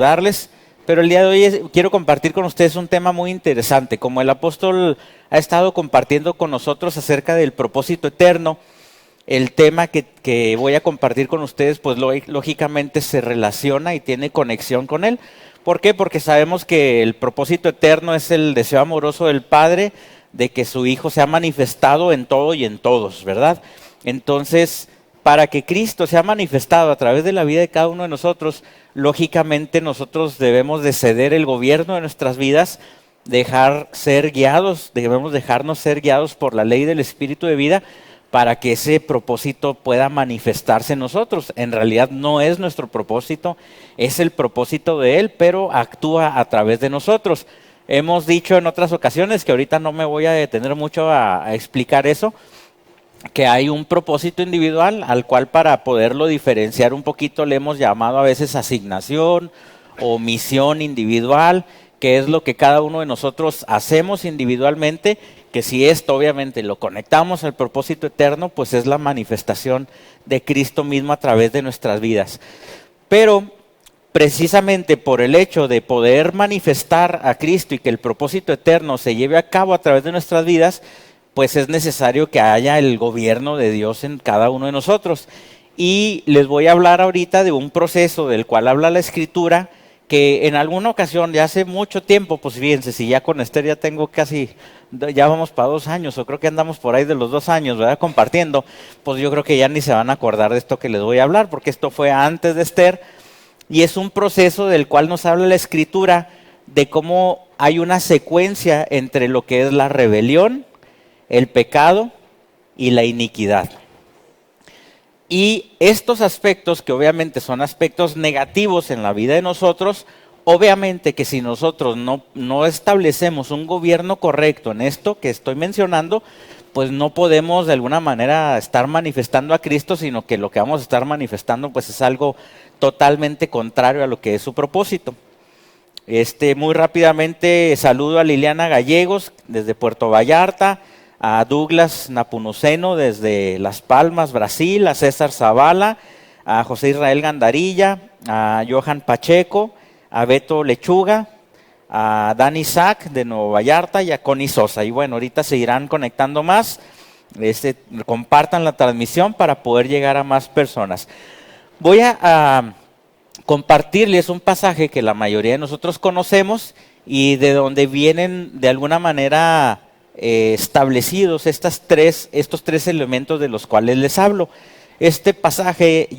darles, pero el día de hoy quiero compartir con ustedes un tema muy interesante. Como el apóstol ha estado compartiendo con nosotros acerca del propósito eterno, el tema que voy a compartir con ustedes, pues lógicamente se relaciona y tiene conexión con él. ¿Por qué? Porque sabemos que el propósito eterno es el deseo amoroso del Padre de que su Hijo sea manifestado en todo y en todos, ¿verdad? Entonces, para que Cristo sea manifestado a través de la vida de cada uno de nosotros, lógicamente nosotros debemos de ceder el gobierno de nuestras vidas, debemos dejarnos ser guiados por la ley del Espíritu de vida para que ese propósito pueda manifestarse en nosotros. En realidad no es nuestro propósito, es el propósito de Él, pero actúa a través de nosotros. Hemos dicho en otras ocasiones, que ahorita no me voy a detener mucho a explicar eso, que hay un propósito individual al cual, para poderlo diferenciar un poquito, le hemos llamado a veces asignación o misión individual, que es lo que cada uno de nosotros hacemos individualmente, que si esto obviamente lo conectamos al propósito eterno, pues es la manifestación de Cristo mismo a través de nuestras vidas. Pero precisamente por el hecho de poder manifestar a Cristo y que el propósito eterno se lleve a cabo a través de nuestras vidas, pues es necesario que haya el gobierno de Dios en cada uno de nosotros. Y les voy a hablar ahorita de un proceso del cual habla la Escritura, que en alguna ocasión, ya hace mucho tiempo, pues fíjense, si ya con Esther ya vamos para 2 años, o creo que andamos por ahí de los 2 años, ¿verdad? Compartiendo, pues yo creo que ya ni se van a acordar de esto que les voy a hablar, porque esto fue antes de Esther, y es un proceso del cual nos habla la Escritura, de cómo hay una secuencia entre lo que es la rebelión, el pecado y la iniquidad. Y estos aspectos, que obviamente son aspectos negativos en la vida de nosotros, obviamente que si nosotros no establecemos un gobierno correcto en esto que estoy mencionando, pues no podemos de alguna manera estar manifestando a Cristo, sino que lo que vamos a estar manifestando pues es algo totalmente contrario a lo que es su propósito. Muy rápidamente saludo a Liliana Gallegos desde Puerto Vallarta, a Douglas Napunuceno desde Las Palmas, Brasil, a César Zavala, a José Israel Gandarilla, a Johan Pacheco, a Beto Lechuga, a Dani Sack de Nuevo Vallarta y a Connie Sosa. Y bueno, ahorita se irán conectando más. Compartan la transmisión para poder llegar a más personas. Voy a compartirles un pasaje que la mayoría de nosotros conocemos y de donde vienen de alguna manera establecidos estos tres elementos de los cuales les hablo. Este pasaje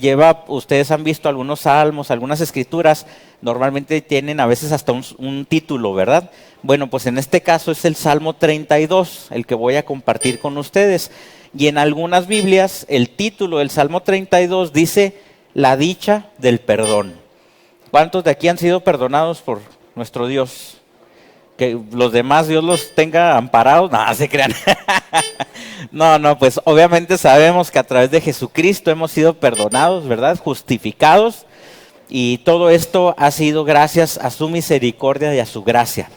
ustedes han visto algunos salmos, algunas escrituras, normalmente tienen a veces hasta un título, ¿verdad? Bueno, pues en este caso es el Salmo 32, el que voy a compartir con ustedes. Y en algunas Biblias, el título del Salmo 32 dice, la dicha del perdón. ¿Cuántos de aquí han sido perdonados por nuestro Dios? Que los demás Dios los tenga amparados, no se crean. No, pues obviamente sabemos que a través de Jesucristo hemos sido perdonados, ¿verdad? Justificados, y todo esto ha sido gracias a su misericordia y a su gracia.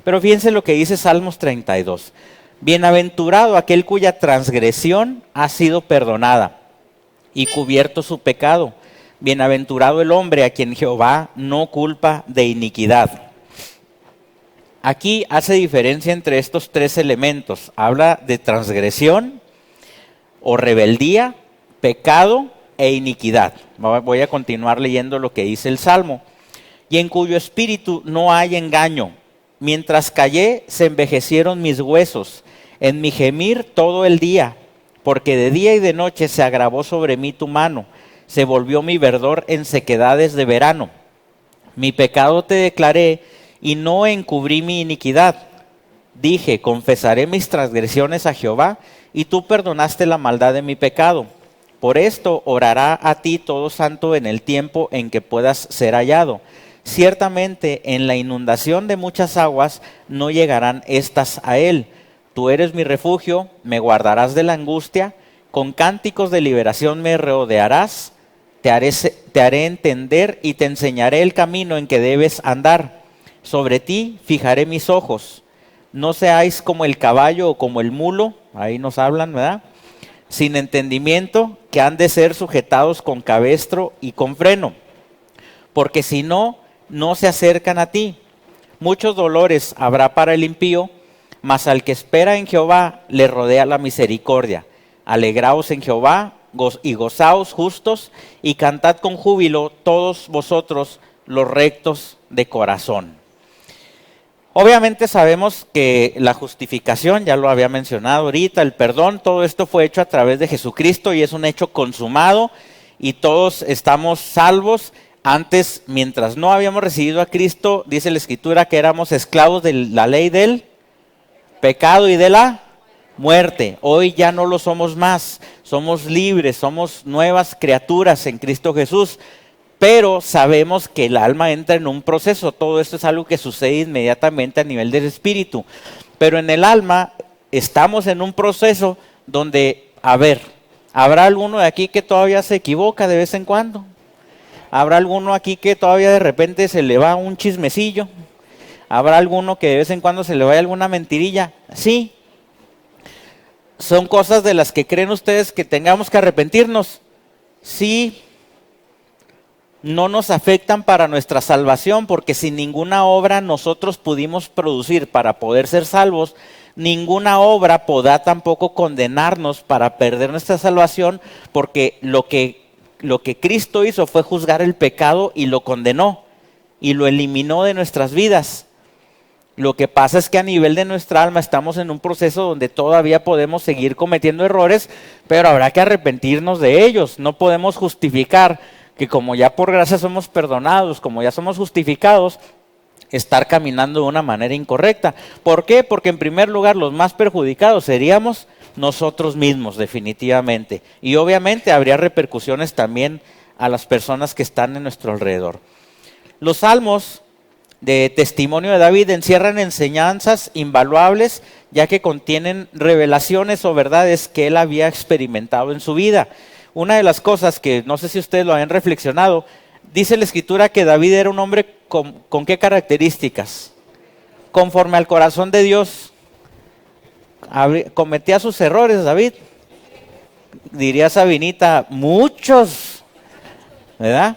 Pero fíjense lo que dice Salmos 32. Bienaventurado aquel cuya transgresión ha sido perdonada y cubierto su pecado. Bienaventurado el hombre a quien Jehová no culpa de iniquidad. Aquí hace diferencia entre estos tres elementos. Habla de transgresión o rebeldía, pecado e iniquidad. Voy a continuar leyendo lo que dice el Salmo. Y en cuyo espíritu no hay engaño. Mientras callé, se envejecieron mis huesos. En mi gemir todo el día. Porque de día y de noche se agravó sobre mí tu mano. Se volvió mi verdor en sequedades de verano. Mi pecado te declaré y no encubrí mi iniquidad. Dije, confesaré mis transgresiones a Jehová, y tú perdonaste la maldad de mi pecado. Por esto orará a ti todo santo en el tiempo en que puedas ser hallado. Ciertamente en la inundación de muchas aguas no llegarán estas a él. Tú eres mi refugio, me guardarás de la angustia, con cánticos de liberación me rodearás, te haré entender y te enseñaré el camino en que debes andar. Sobre ti fijaré mis ojos. No seáis como el caballo o como el mulo, ahí nos hablan, ¿verdad? Sin entendimiento, que han de ser sujetados con cabestro y con freno. Porque si no, no se acercan a ti. Muchos dolores habrá para el impío, mas al que espera en Jehová le rodea la misericordia. Alegraos en Jehová y gozaos justos, y cantad con júbilo todos vosotros los rectos de corazón. Obviamente sabemos que la justificación, ya lo había mencionado ahorita, el perdón, todo esto fue hecho a través de Jesucristo y es un hecho consumado y todos estamos salvos. Antes, mientras no habíamos recibido a Cristo, dice la Escritura que éramos esclavos de la ley del pecado y de la muerte. Hoy ya no lo somos más, somos libres, somos nuevas criaturas en Cristo Jesús. Pero sabemos que el alma entra en un proceso. Todo esto es algo que sucede inmediatamente a nivel del espíritu. Pero en el alma estamos en un proceso donde, ¿habrá alguno de aquí que todavía se equivoca de vez en cuando? ¿Habrá alguno aquí que todavía de repente se le va un chismecillo? ¿Habrá alguno que de vez en cuando se le vaya alguna mentirilla? Sí. ¿Son cosas de las que creen ustedes que tengamos que arrepentirnos? Sí. No nos afectan para nuestra salvación, porque sin ninguna obra nosotros pudimos producir para poder ser salvos, ninguna obra podrá tampoco condenarnos para perder nuestra salvación, porque lo que Cristo hizo fue juzgar el pecado y lo condenó y lo eliminó de nuestras vidas. Lo que pasa es que a nivel de nuestra alma estamos en un proceso donde todavía podemos seguir cometiendo errores, pero habrá que arrepentirnos de ellos. No podemos justificar que como ya por gracia somos perdonados, como ya somos justificados, estar caminando de una manera incorrecta. ¿Por qué? Porque en primer lugar los más perjudicados seríamos nosotros mismos, definitivamente. Y obviamente habría repercusiones también a las personas que están en nuestro alrededor. Los salmos de testimonio de David encierran enseñanzas invaluables, ya que contienen revelaciones o verdades que él había experimentado en su vida. Una de las cosas que no sé si ustedes lo habían reflexionado, dice la Escritura que David era un hombre con ¿qué características? Conforme al corazón de Dios. ¿Cometía sus errores David? Diría Sabinita, muchos, ¿verdad?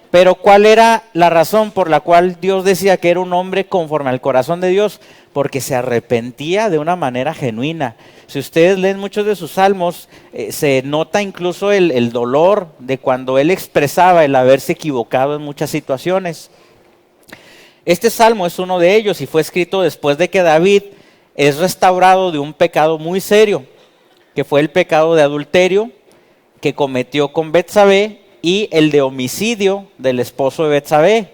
Pero ¿cuál era la razón por la cual Dios decía que era un hombre conforme al corazón de Dios? Porque se arrepentía de una manera genuina. Si ustedes leen muchos de sus salmos, se nota incluso el dolor de cuando él expresaba el haberse equivocado en muchas situaciones. Este salmo es uno de ellos y fue escrito después de que David es restaurado de un pecado muy serio, que fue el pecado de adulterio que cometió con Betsabé y el de homicidio del esposo de Betsabé.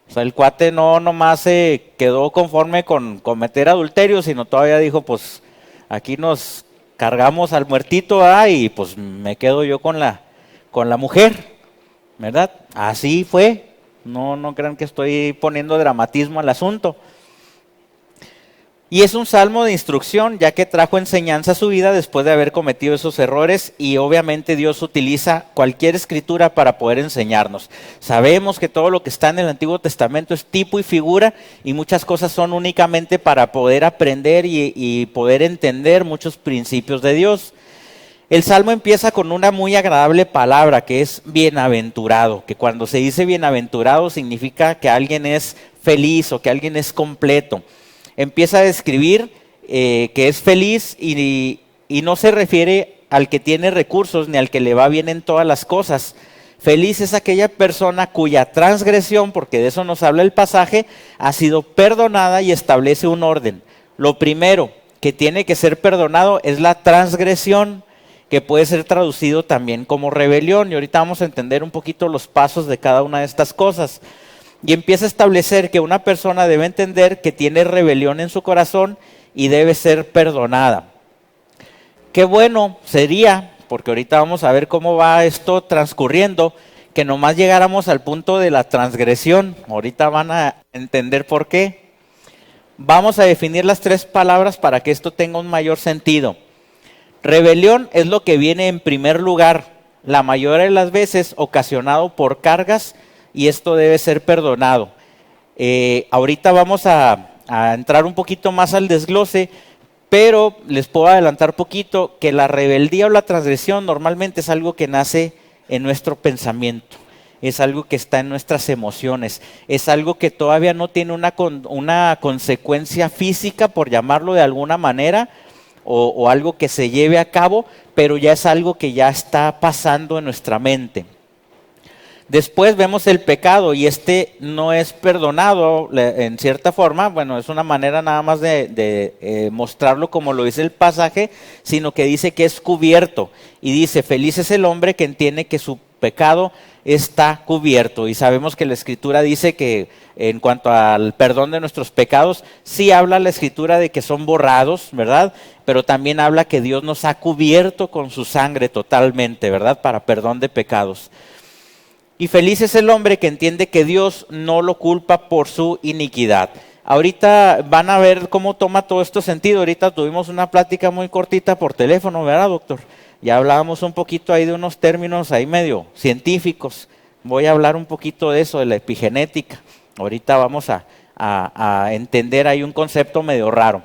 O sea, el cuate no nomás se quedó conforme con cometer adulterio, sino todavía dijo, pues aquí nos cargamos al muertito y pues me quedo yo con la mujer, ¿verdad? Así fue. No crean que estoy poniendo dramatismo al asunto. Y es un salmo de instrucción, ya que trajo enseñanza a su vida después de haber cometido esos errores, y obviamente Dios utiliza cualquier escritura para poder enseñarnos. Sabemos que todo lo que está en el Antiguo Testamento es tipo y figura, y muchas cosas son únicamente para poder aprender y poder entender muchos principios de Dios. El salmo empieza con una muy agradable palabra que es bienaventurado, que cuando se dice bienaventurado significa que alguien es feliz o que alguien es completo. Empieza a describir que es feliz y no se refiere al que tiene recursos ni al que le va bien en todas las cosas. Feliz es aquella persona cuya transgresión, porque de eso nos habla el pasaje, ha sido perdonada y establece un orden. Lo primero que tiene que ser perdonado es la transgresión, que puede ser traducido también como rebelión. Y ahorita vamos a entender un poquito los pasos de cada una de estas cosas. Y empieza a establecer que una persona debe entender que tiene rebelión en su corazón y debe ser perdonada. Qué bueno sería, porque ahorita vamos a ver cómo va esto transcurriendo, que nomás llegáramos al punto de la transgresión. Ahorita van a entender por qué. Vamos a definir las tres palabras para que esto tenga un mayor sentido. Rebelión es lo que viene en primer lugar, la mayoría de las veces ocasionado por cargas, y esto debe ser perdonado. Ahorita vamos a entrar un poquito más al desglose, pero les puedo adelantar poquito que la rebeldía o la transgresión normalmente es algo que nace en nuestro pensamiento. es algo que está en nuestras emociones, es algo que todavía no tiene una consecuencia física, por llamarlo de alguna manera, o algo que se lleve a cabo, pero ya es algo que ya está pasando en nuestra mente. Después vemos el pecado, y este no es perdonado en cierta forma. Bueno, es una manera nada más de mostrarlo como lo dice el pasaje, sino que dice que es cubierto. Y dice, feliz es el hombre que entiende que su pecado está cubierto. Y sabemos que la Escritura dice que en cuanto al perdón de nuestros pecados, sí habla la Escritura de que son borrados, ¿verdad? Pero también habla que Dios nos ha cubierto con su sangre totalmente, ¿verdad? Para perdón de pecados. Y feliz es el hombre que entiende que Dios no lo culpa por su iniquidad. Ahorita van a ver cómo toma todo esto sentido. Ahorita tuvimos una plática muy cortita por teléfono, ¿verdad, doctor? Ya hablábamos un poquito ahí de unos términos ahí medio científicos. Voy a hablar un poquito de eso, de la epigenética. Ahorita vamos a entender ahí un concepto medio raro.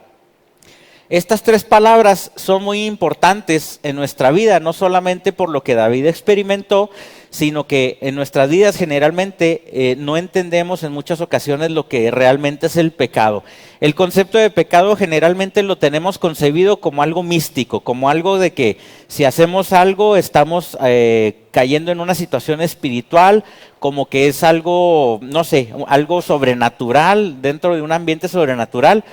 Estas tres palabras son muy importantes en nuestra vida, no solamente por lo que David experimentó, sino que en nuestras vidas generalmente no entendemos en muchas ocasiones lo que realmente es el pecado. El concepto de pecado generalmente lo tenemos concebido como algo místico, como algo de que si hacemos algo estamos cayendo en una situación espiritual, como que es algo, no sé, algo sobrenatural, dentro de un ambiente sobrenatural.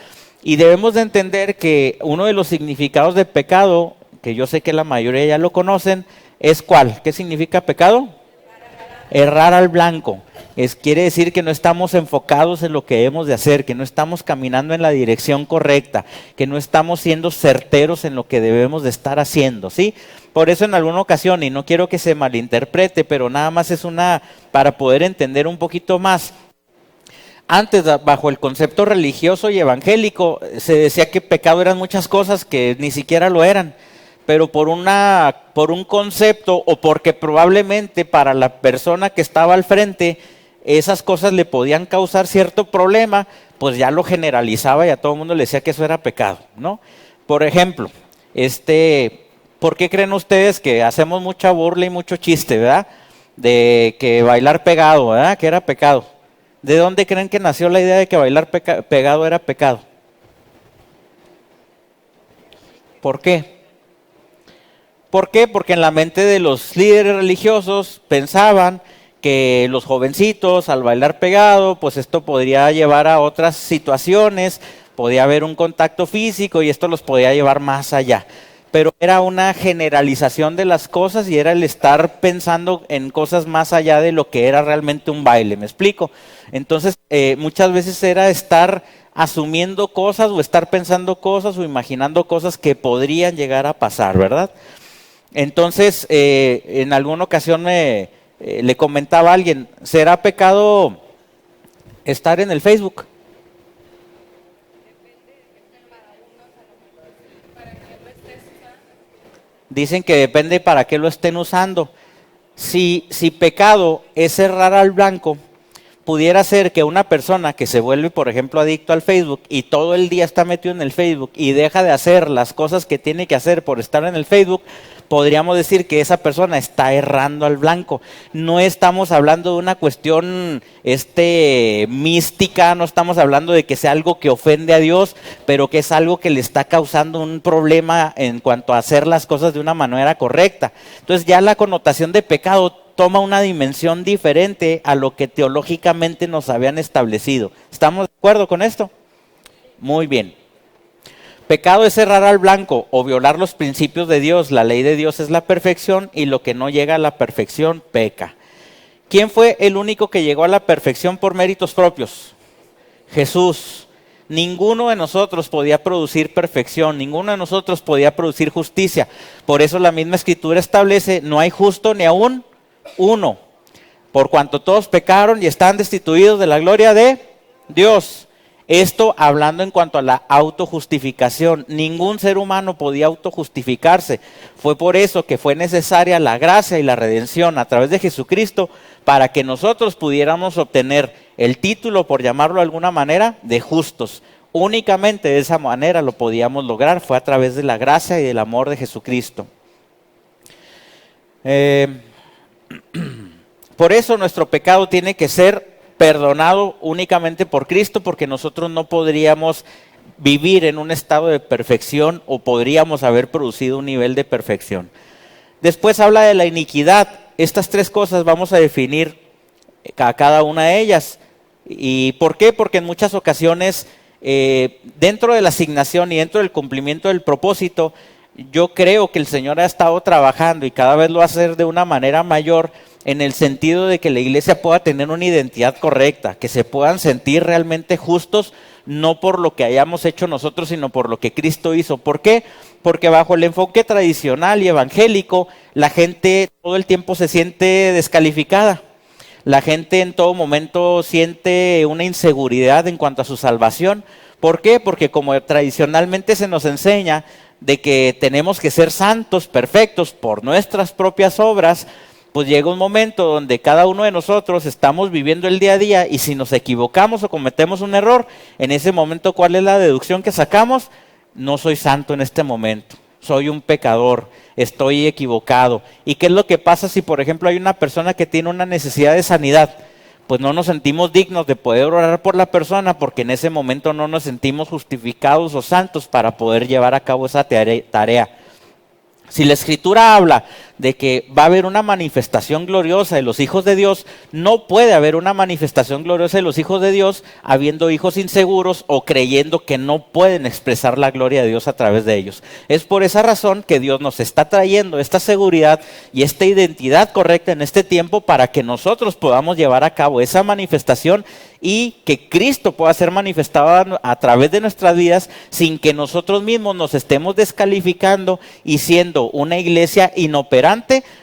Y debemos de entender que uno de los significados de pecado, que yo sé que la mayoría ya lo conocen, es ¿cuál? ¿Qué significa pecado? Errar al blanco. Quiere decir que no estamos enfocados en lo que debemos de hacer, que no estamos caminando en la dirección correcta, que no estamos siendo certeros en lo que debemos de estar haciendo, ¿sí? Por eso en alguna ocasión, y no quiero que se malinterprete, pero nada más es para poder entender un poquito más. Antes, bajo el concepto religioso y evangélico, se decía que pecado eran muchas cosas que ni siquiera lo eran, pero por un concepto, o porque probablemente para la persona que estaba al frente esas cosas le podían causar cierto problema, pues ya lo generalizaba y a todo el mundo le decía que eso era pecado, ¿no? Por ejemplo, ¿por qué creen ustedes que hacemos mucha burla y mucho chiste, ¿verdad? De que bailar pegado, ¿verdad? Que era pecado. ¿De dónde creen que nació la idea de que bailar pegado era pecado? ¿Por qué? ¿Por qué? Porque en la mente de los líderes religiosos pensaban que los jovencitos al bailar pegado, pues esto podría llevar a otras situaciones, podía haber un contacto físico y esto los podía llevar más allá. Pero era una generalización de las cosas y era el estar pensando en cosas más allá de lo que era realmente un baile, ¿me explico? Entonces, muchas veces era estar asumiendo cosas o estar pensando cosas o imaginando cosas que podrían llegar a pasar, ¿verdad? Entonces, en alguna ocasión le comentaba a alguien, ¿será pecado estar en el Facebook? Dicen que depende para qué lo estén usando. Si pecado es cerrar al blanco, pudiera ser que una persona que se vuelve, por ejemplo, adicto al Facebook y todo el día está metido en el Facebook y deja de hacer las cosas que tiene que hacer por estar en el Facebook, podríamos decir que esa persona está errando al blanco. No estamos hablando de una cuestión mística, no estamos hablando de que sea algo que ofende a Dios, pero que es algo que le está causando un problema en cuanto a hacer las cosas de una manera correcta. Entonces ya la connotación de pecado toma una dimensión diferente a lo que teológicamente nos habían establecido. ¿Estamos de acuerdo con esto? Muy bien. Pecado es errar al blanco o violar los principios de Dios. La ley de Dios es la perfección y lo que no llega a la perfección peca. ¿Quién fue el único que llegó a la perfección por méritos propios? Jesús. Ninguno de nosotros podía producir perfección, ninguno de nosotros podía producir justicia. Por eso la misma Escritura establece, no hay justo ni aún uno, por cuanto todos pecaron y están destituidos de la gloria de Dios. Esto hablando en cuanto a la autojustificación. Ningún ser humano podía autojustificarse. Fue por eso que fue necesaria la gracia y la redención a través de Jesucristo para que nosotros pudiéramos obtener el título, por llamarlo de alguna manera, de justos. Únicamente de esa manera lo podíamos lograr, fue a través de la gracia y del amor de Jesucristo. Por eso nuestro pecado tiene que ser perdonado únicamente por Cristo, porque nosotros no podríamos vivir en un estado de perfección o podríamos haber producido un nivel de perfección. Después habla de la iniquidad. Estas tres cosas vamos a definir a cada una de ellas. ¿Y por qué? Porque en muchas ocasiones, dentro de la asignación y dentro del cumplimiento del propósito, yo creo que el Señor ha estado trabajando y cada vez lo va a hacer de una manera mayor, en el sentido de que la iglesia pueda tener una identidad correcta, que se puedan sentir realmente justos, no por lo que hayamos hecho nosotros, sino por lo que Cristo hizo. ¿Por qué? Porque bajo el enfoque tradicional y evangélico, la gente todo el tiempo se siente descalificada. La gente en todo momento siente una inseguridad en cuanto a su salvación. ¿Por qué? Porque como tradicionalmente se nos enseña de que tenemos que ser santos, perfectos por nuestras propias obras, pues llega un momento donde cada uno de nosotros estamos viviendo el día a día y si nos equivocamos o cometemos un error, en ese momento, ¿cuál es la deducción que sacamos? No soy santo en este momento, soy un pecador, estoy equivocado. ¿Y qué es lo que pasa si, por ejemplo, hay una persona que tiene una necesidad de sanidad? Pues no nos sentimos dignos de poder orar por la persona porque en ese momento no nos sentimos justificados o santos para poder llevar a cabo esa tarea. Si la Escritura habla de que va a haber una manifestación gloriosa de los hijos de Dios, no puede haber una manifestación gloriosa de los hijos de Dios habiendo hijos inseguros o creyendo que no pueden expresar la gloria de Dios a través de ellos. Es por esa razón que Dios nos está trayendo esta seguridad y esta identidad correcta en este tiempo para que nosotros podamos llevar a cabo esa manifestación y que Cristo pueda ser manifestado a través de nuestras vidas sin que nosotros mismos nos estemos descalificando y siendo una iglesia inoperante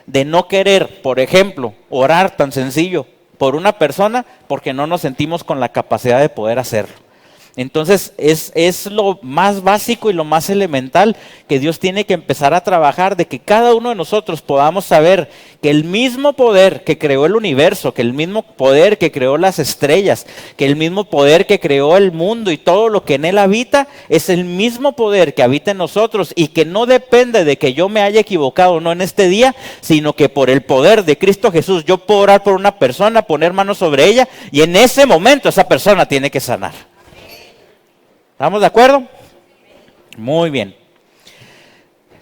de no querer, por ejemplo, orar tan sencillo por una persona porque no nos sentimos con la capacidad de poder hacerlo. Entonces es lo más básico y lo más elemental que Dios tiene que empezar a trabajar, de que cada uno de nosotros podamos saber que el mismo poder que creó el universo, que el mismo poder que creó las estrellas, que el mismo poder que creó el mundo y todo lo que en él habita, es el mismo poder que habita en nosotros y que no depende de que yo me haya equivocado o no en este día, sino que por el poder de Cristo Jesús yo puedo orar por una persona, poner manos sobre ella y en ese momento esa persona tiene que sanar. ¿Estamos de acuerdo? Muy bien.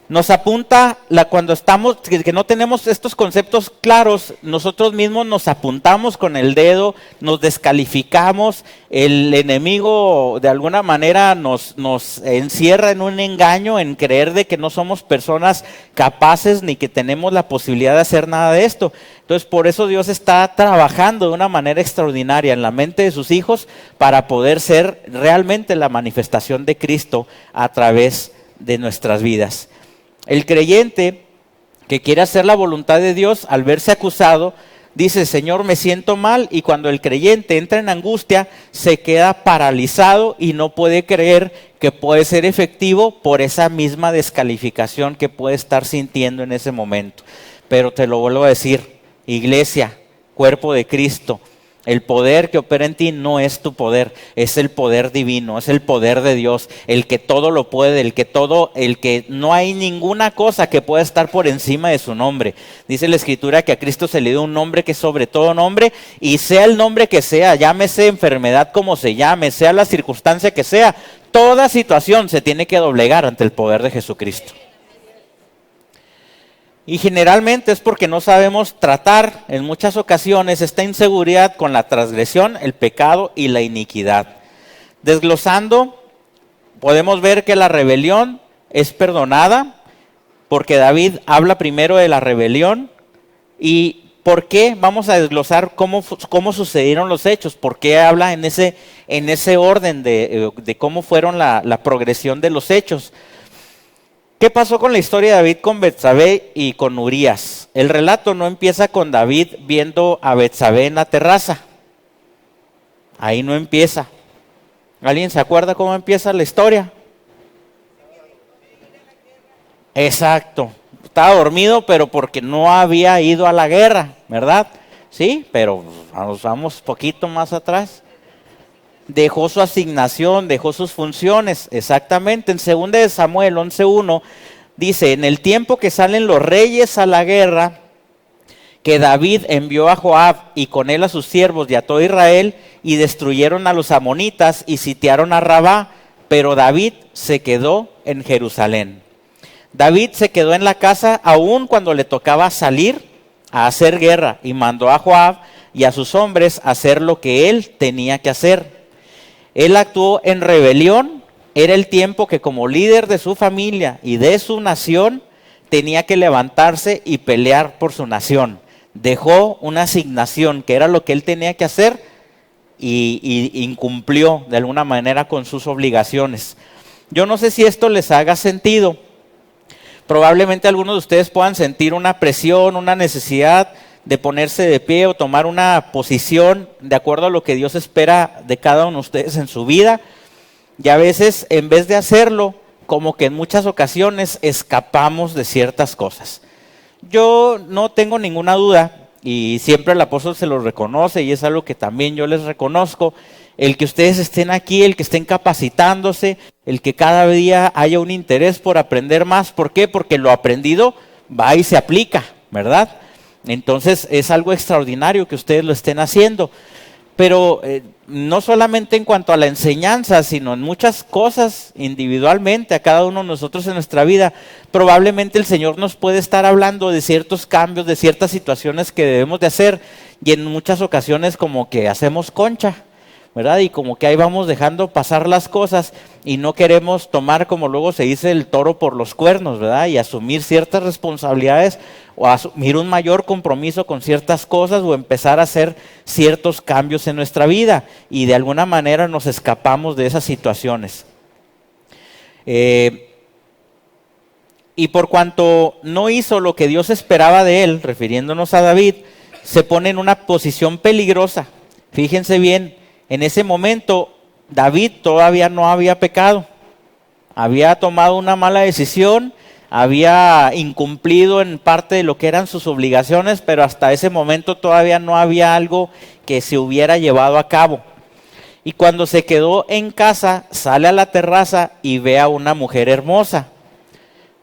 Nos apunta, cuando estamos, que no tenemos estos conceptos claros, nosotros mismos nos apuntamos con el dedo, nos descalificamos, el enemigo de alguna manera nos encierra en un engaño, en creer de que no somos personas capaces ni que tenemos la posibilidad de hacer nada de esto. Entonces por eso Dios está trabajando de una manera extraordinaria en la mente de sus hijos para poder ser realmente la manifestación de Cristo a través de nuestras vidas. El creyente que quiere hacer la voluntad de Dios, al verse acusado, dice: Señor, me siento mal. Y cuando el creyente entra en angustia, se queda paralizado y no puede creer que puede ser efectivo por esa misma descalificación que puede estar sintiendo en ese momento. Pero te lo vuelvo a decir, iglesia, cuerpo de Cristo, el poder que opera en ti no es tu poder, es el poder divino, es el poder de Dios, el que todo lo puede, el que no hay ninguna cosa que pueda estar por encima de su nombre. Dice la Escritura que a Cristo se le dio un nombre que es sobre todo nombre, y sea el nombre que sea, llámese enfermedad como se llame, sea la circunstancia que sea, toda situación se tiene que doblegar ante el poder de Jesucristo. Y generalmente es porque no sabemos tratar en muchas ocasiones esta inseguridad con la transgresión, el pecado y la iniquidad. Desglosando, podemos ver que la rebelión es perdonada porque David habla primero de la rebelión. ¿Y por qué? Vamos a desglosar cómo sucedieron los hechos, por qué habla en ese orden de cómo fueron la progresión de los hechos. ¿Qué pasó con la historia de David con Betsabé y con Urías? El relato no empieza con David viendo a Betsabé en la terraza. Ahí no empieza. ¿Alguien se acuerda cómo empieza la historia? Exacto. Estaba dormido, pero porque no había ido a la guerra, ¿verdad? Sí, pero nos vamos poquito más atrás. Dejó su asignación, dejó sus funciones, exactamente. En 2 Samuel 11:1 dice: en el tiempo que salen los reyes a la guerra, que David envió a Joab y con él a sus siervos y a todo Israel y destruyeron a los amonitas y sitiaron a Rabá, pero David se quedó en Jerusalén. David se quedó en la casa aún cuando le tocaba salir a hacer guerra y mandó a Joab y a sus hombres a hacer lo que él tenía que hacer. Él actuó en rebelión. Era el tiempo que como líder de su familia y de su nación tenía que levantarse y pelear por su nación. Dejó una asignación que era lo que él tenía que hacer y incumplió de alguna manera con sus obligaciones. Yo no sé si esto les haga sentido. Probablemente algunos de ustedes puedan sentir una presión, una necesidad de ponerse de pie o tomar una posición de acuerdo a lo que Dios espera de cada uno de ustedes en su vida. Y a veces, en vez de hacerlo, como que en muchas ocasiones escapamos de ciertas cosas. Yo no tengo ninguna duda, y siempre el apóstol se lo reconoce, y es algo que también yo les reconozco, el que ustedes estén aquí, el que estén capacitándose, el que cada día haya un interés por aprender más. ¿Por qué? Porque lo aprendido va y se aplica, ¿verdad? Entonces es algo extraordinario que ustedes lo estén haciendo. Pero no solamente en cuanto a la enseñanza, sino en muchas cosas individualmente, a cada uno de nosotros en nuestra vida. Probablemente el Señor nos puede estar hablando de ciertos cambios, de ciertas situaciones que debemos de hacer, y en muchas ocasiones como que hacemos concha, ¿verdad? Y como que ahí vamos dejando pasar las cosas y no queremos tomar, como luego se dice, el toro por los cuernos, ¿verdad? Y asumir ciertas responsabilidades o asumir un mayor compromiso con ciertas cosas o empezar a hacer ciertos cambios en nuestra vida, y de alguna manera nos escapamos de esas situaciones. Y por cuanto no hizo lo que Dios esperaba de él, refiriéndonos a David, se pone en una posición peligrosa. Fíjense bien, en ese momento David todavía no había pecado, había tomado una mala decisión, había incumplido en parte de lo que eran sus obligaciones, pero hasta ese momento todavía no había algo que se hubiera llevado a cabo. Y cuando se quedó en casa, sale a la terraza y ve a una mujer hermosa.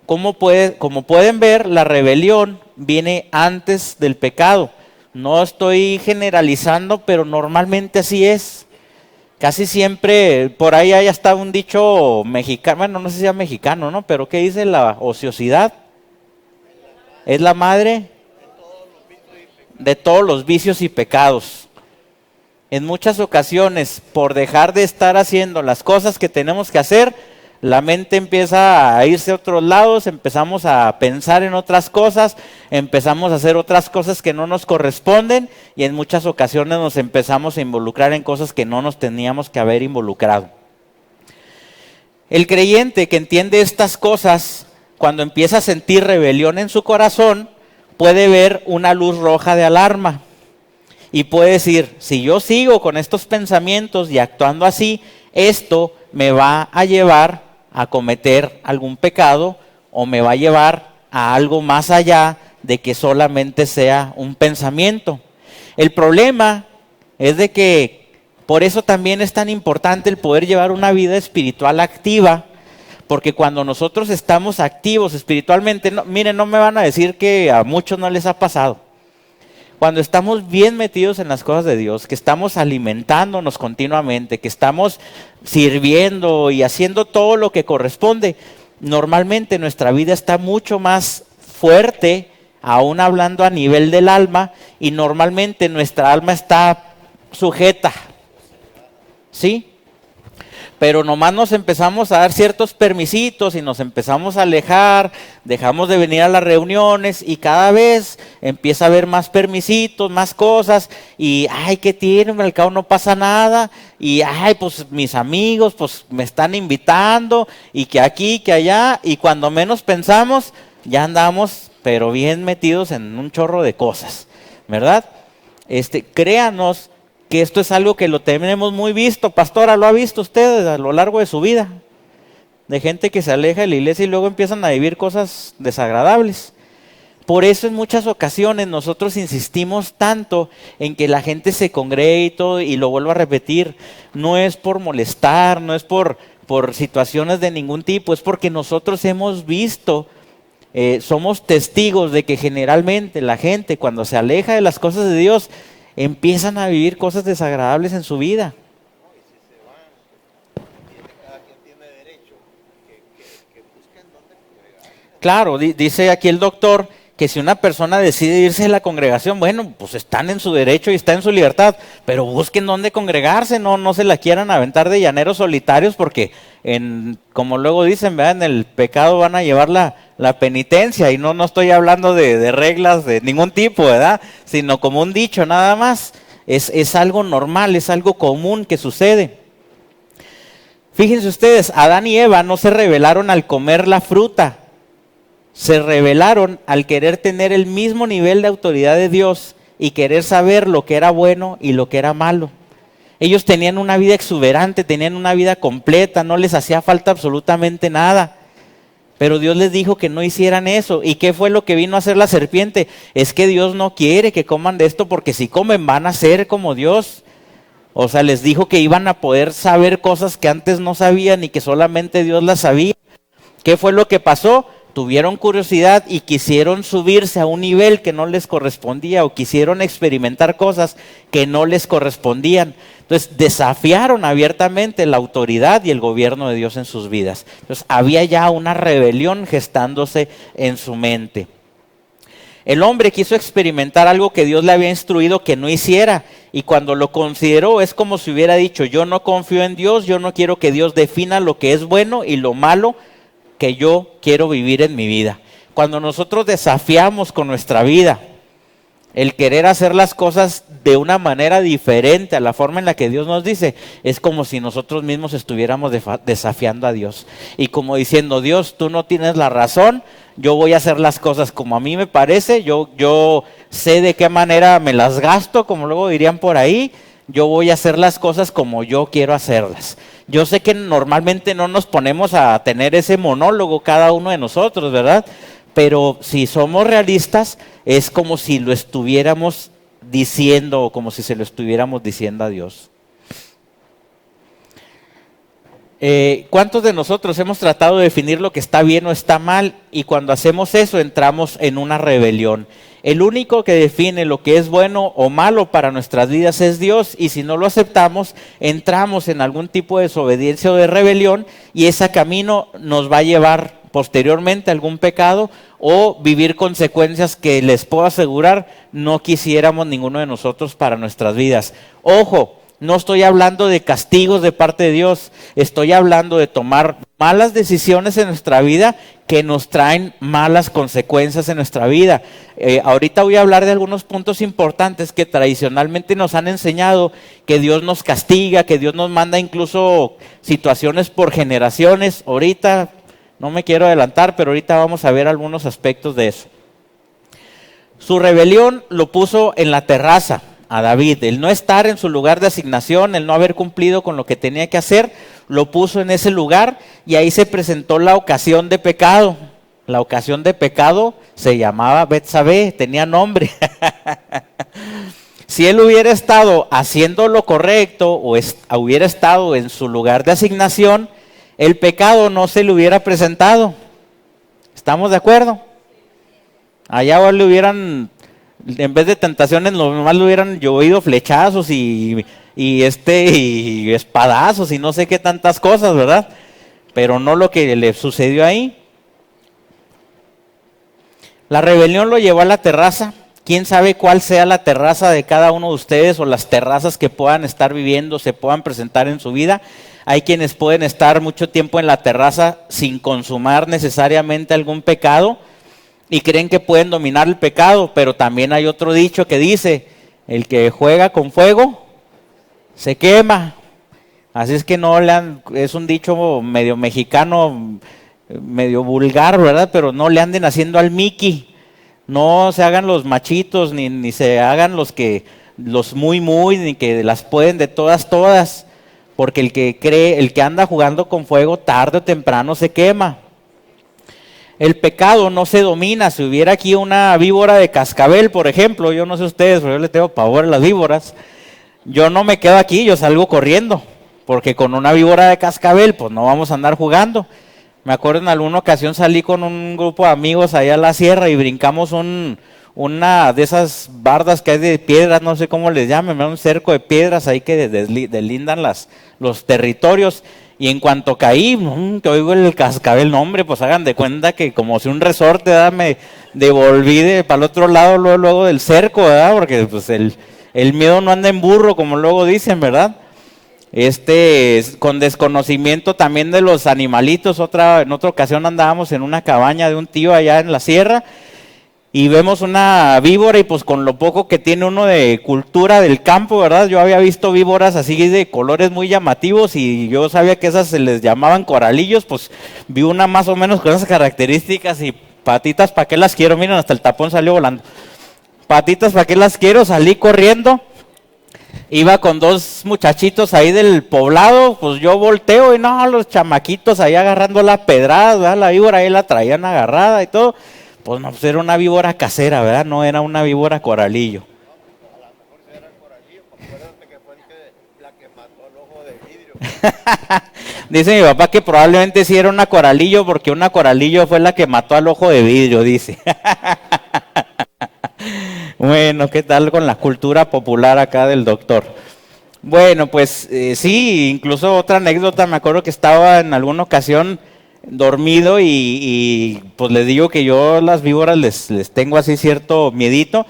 Como pueden ver, la rebelión viene antes del pecado. No estoy generalizando, pero normalmente así es. Casi siempre, por ahí hay hasta un dicho mexicano, bueno, no sé si sea mexicano, ¿no? Pero ¿qué dice? La ociosidad es la madre de todos los vicios y pecados. En muchas ocasiones, por dejar de estar haciendo las cosas que tenemos que hacer, la mente empieza a irse a otros lados, empezamos a pensar en otras cosas, empezamos a hacer otras cosas que no nos corresponden, y en muchas ocasiones nos empezamos a involucrar en cosas que no nos teníamos que haber involucrado. El creyente que entiende estas cosas, cuando empieza a sentir rebelión en su corazón, puede ver una luz roja de alarma y puede decir: si yo sigo con estos pensamientos y actuando así, esto me va a llevar a cometer algún pecado, o me va a llevar a algo más allá de que solamente sea un pensamiento. El problema es de que por eso también es tan importante el poder llevar una vida espiritual activa, porque cuando nosotros estamos activos espiritualmente, miren, no me van a decir que a muchos no les ha pasado. Cuando estamos bien metidos en las cosas de Dios, que estamos alimentándonos continuamente, que estamos sirviendo y haciendo todo lo que corresponde, normalmente nuestra vida está mucho más fuerte, aún hablando a nivel del alma, y normalmente nuestra alma está sujeta, ¿sí? Pero nomás nos empezamos a dar ciertos permisitos y nos empezamos a alejar, dejamos de venir a las reuniones y cada vez empieza a haber más permisitos, más cosas, y ay, ¿qué tiene? Al cabo no pasa nada, y ay, pues mis amigos pues me están invitando, y que aquí, que allá, y cuando menos pensamos ya andamos pero bien metidos en un chorro de cosas, ¿verdad? Créanos que esto es algo que lo tenemos muy visto. Pastora, ¿lo ha visto usted a lo largo de su vida? De gente que se aleja de la iglesia y luego empiezan a vivir cosas desagradables. Por eso en muchas ocasiones nosotros insistimos tanto en que la gente se congregue y todo, y lo vuelvo a repetir, no es por molestar, no es por situaciones de ningún tipo, es porque nosotros hemos visto somos testigos de que generalmente la gente cuando se aleja de las cosas de Dios empiezan a vivir cosas desagradables en su vida. Claro, dice aquí el doctor que si una persona decide irse de la congregación, bueno, pues están en su derecho y está en su libertad, pero busquen dónde congregarse, no se la quieran aventar de llaneros solitarios porque, como luego dicen, ¿verdad? En el pecado van a llevar la penitencia, y no estoy hablando de reglas de ningún tipo, ¿verdad? Sino como un dicho nada más, es algo normal, es algo común que sucede. Fíjense ustedes, Adán y Eva no se rebelaron al comer la fruta, se rebelaron al querer tener el mismo nivel de autoridad de Dios y querer saber lo que era bueno y lo que era malo. Ellos tenían una vida exuberante, tenían una vida completa, no les hacía falta absolutamente nada. Pero Dios les dijo que no hicieran eso. ¿Y qué fue lo que vino a hacer la serpiente? Es que Dios no quiere que coman de esto porque si comen van a ser como Dios. O sea, les dijo que iban a poder saber cosas que antes no sabían y que solamente Dios las sabía. ¿Qué fue lo que pasó? Tuvieron curiosidad y quisieron subirse a un nivel que no les correspondía o quisieron experimentar cosas que no les correspondían. Entonces desafiaron abiertamente la autoridad y el gobierno de Dios en sus vidas. Entonces había ya una rebelión gestándose en su mente. El hombre quiso experimentar algo que Dios le había instruido que no hiciera, y cuando lo consideró es como si hubiera dicho: yo no confío en Dios, yo no quiero que Dios defina lo que es bueno y lo malo que yo quiero vivir en mi vida. Cuando nosotros desafiamos con nuestra vida el querer hacer las cosas de una manera diferente a la forma en la que Dios nos dice, es como si nosotros mismos estuviéramos desafiando a Dios. Y como diciendo: Dios, tú no tienes la razón, yo voy a hacer las cosas como a mí me parece, yo sé de qué manera me las gasto, como luego dirían por ahí, yo voy a hacer las cosas como yo quiero hacerlas. Yo sé que normalmente no nos ponemos a tener ese monólogo cada uno de nosotros, ¿verdad? Pero si somos realistas, es como si lo estuviéramos diciendo o como si se lo estuviéramos diciendo a Dios. ¿Cuántos de nosotros hemos tratado de definir lo que está bien o está mal? Y cuando hacemos eso entramos en una rebelión. El único que define lo que es bueno o malo para nuestras vidas es Dios, y si no lo aceptamos, entramos en algún tipo de desobediencia o de rebelión, y ese camino nos va a llevar posteriormente a algún pecado o vivir consecuencias que les puedo asegurar no quisiéramos ninguno de nosotros para nuestras vidas. Ojo, no estoy hablando de castigos de parte de Dios, estoy hablando de tomar malas decisiones en nuestra vida que nos traen malas consecuencias en nuestra vida. Ahorita voy a hablar de algunos puntos importantes que tradicionalmente nos han enseñado que Dios nos castiga, que Dios nos manda incluso situaciones por generaciones. Ahorita no me quiero adelantar, pero ahorita vamos a ver algunos aspectos de eso. Su rebelión lo puso en la terraza a David. El no estar en su lugar de asignación, el no haber cumplido con lo que tenía que hacer, lo puso en ese lugar, y ahí se presentó la ocasión de pecado. La ocasión de pecado se llamaba Betsabé, tenía nombre. Si él hubiera estado haciendo lo correcto o hubiera estado en su lugar de asignación, el pecado no se le hubiera presentado. ¿Estamos de acuerdo? Allá le hubieran, en vez de tentaciones, nomás le hubieran llovido flechazos y espadazos y no sé qué tantas cosas, ¿verdad? Pero no lo que le sucedió ahí. La rebelión lo llevó a la terraza. ¿Quién sabe cuál sea la terraza de cada uno de ustedes o las terrazas que puedan estar viviendo, se puedan presentar en su vida? Hay quienes pueden estar mucho tiempo en la terraza sin consumar necesariamente algún pecado y creen que pueden dominar el pecado, pero también hay otro dicho que dice: el que juega con fuego se quema. Así es que es un dicho medio mexicano, medio vulgar, ¿verdad? Pero no le anden haciendo al Mickey. No se hagan los machitos, ni se hagan los muy, ni que las pueden de todas. Porque el que anda jugando con fuego, tarde o temprano se quema. El pecado no se domina. Si hubiera aquí una víbora de cascabel, por ejemplo, yo no sé ustedes, pero yo le tengo pavor a las víboras. Yo no me quedo aquí, yo salgo corriendo. Porque con una víbora de cascabel, pues no vamos a andar jugando. Me acuerdo en alguna ocasión salí con un grupo de amigos allá a la sierra y brincamos una de esas bardas que hay de piedras, no sé cómo les llaman, un cerco de piedras ahí que deslindan los territorios. Y en cuanto caí, que oigo el cascabel, no hombre, pues hagan de cuenta que como si un resorte, ¿verdad? Me devolví para el otro lado luego del cerco, ¿verdad? Porque pues el miedo no anda en burro, como luego dicen, ¿verdad? Con desconocimiento también de los animalitos. En otra ocasión andábamos en una cabaña de un tío allá en la sierra y vemos una víbora y pues con lo poco que tiene uno de cultura del campo, ¿verdad? Yo había visto víboras así de colores muy llamativos y yo sabía que esas se les llamaban coralillos, pues vi una más o menos con esas características y patitas, ¿para qué las quiero? Miren, hasta el tapón salió volando. Patitas, ¿para qué las quiero? Salí corriendo. Iba con dos muchachitos ahí del poblado, pues yo volteo y no, los chamaquitos ahí agarrando la pedrada, ¿verdad? La víbora ahí la traían agarrada y todo. Pues no, pues era una víbora casera, ¿verdad? No era una víbora coralillo. A lo mejor si era coralillo, acuérdate que fue la que mató al ojo de vidrio. Dice mi papá que probablemente sí era una coralillo porque una coralillo fue la que mató al ojo de vidrio, dice. Bueno, ¿qué tal con la cultura popular acá del doctor? Bueno, pues sí, incluso otra anécdota, me acuerdo que estaba en alguna ocasión dormido y pues les digo que yo las víboras les tengo así cierto miedito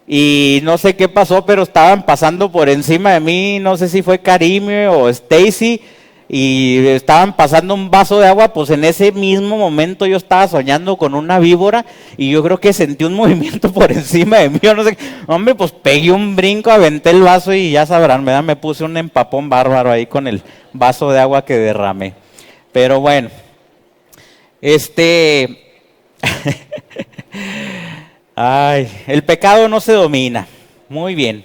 y no sé qué pasó, pero estaban pasando por encima de mí, no sé si fue Karime o Stacy y estaban pasando un vaso de agua, pues en ese mismo momento yo estaba soñando con una víbora y yo creo que sentí un movimiento por encima de mí, yo no sé, hombre, pues pegué un brinco, aventé el vaso y ya sabrán, ¿verdad? Me puse un empapón bárbaro ahí con el vaso de agua que derramé, pero bueno. Ay, el pecado no se domina. Muy bien.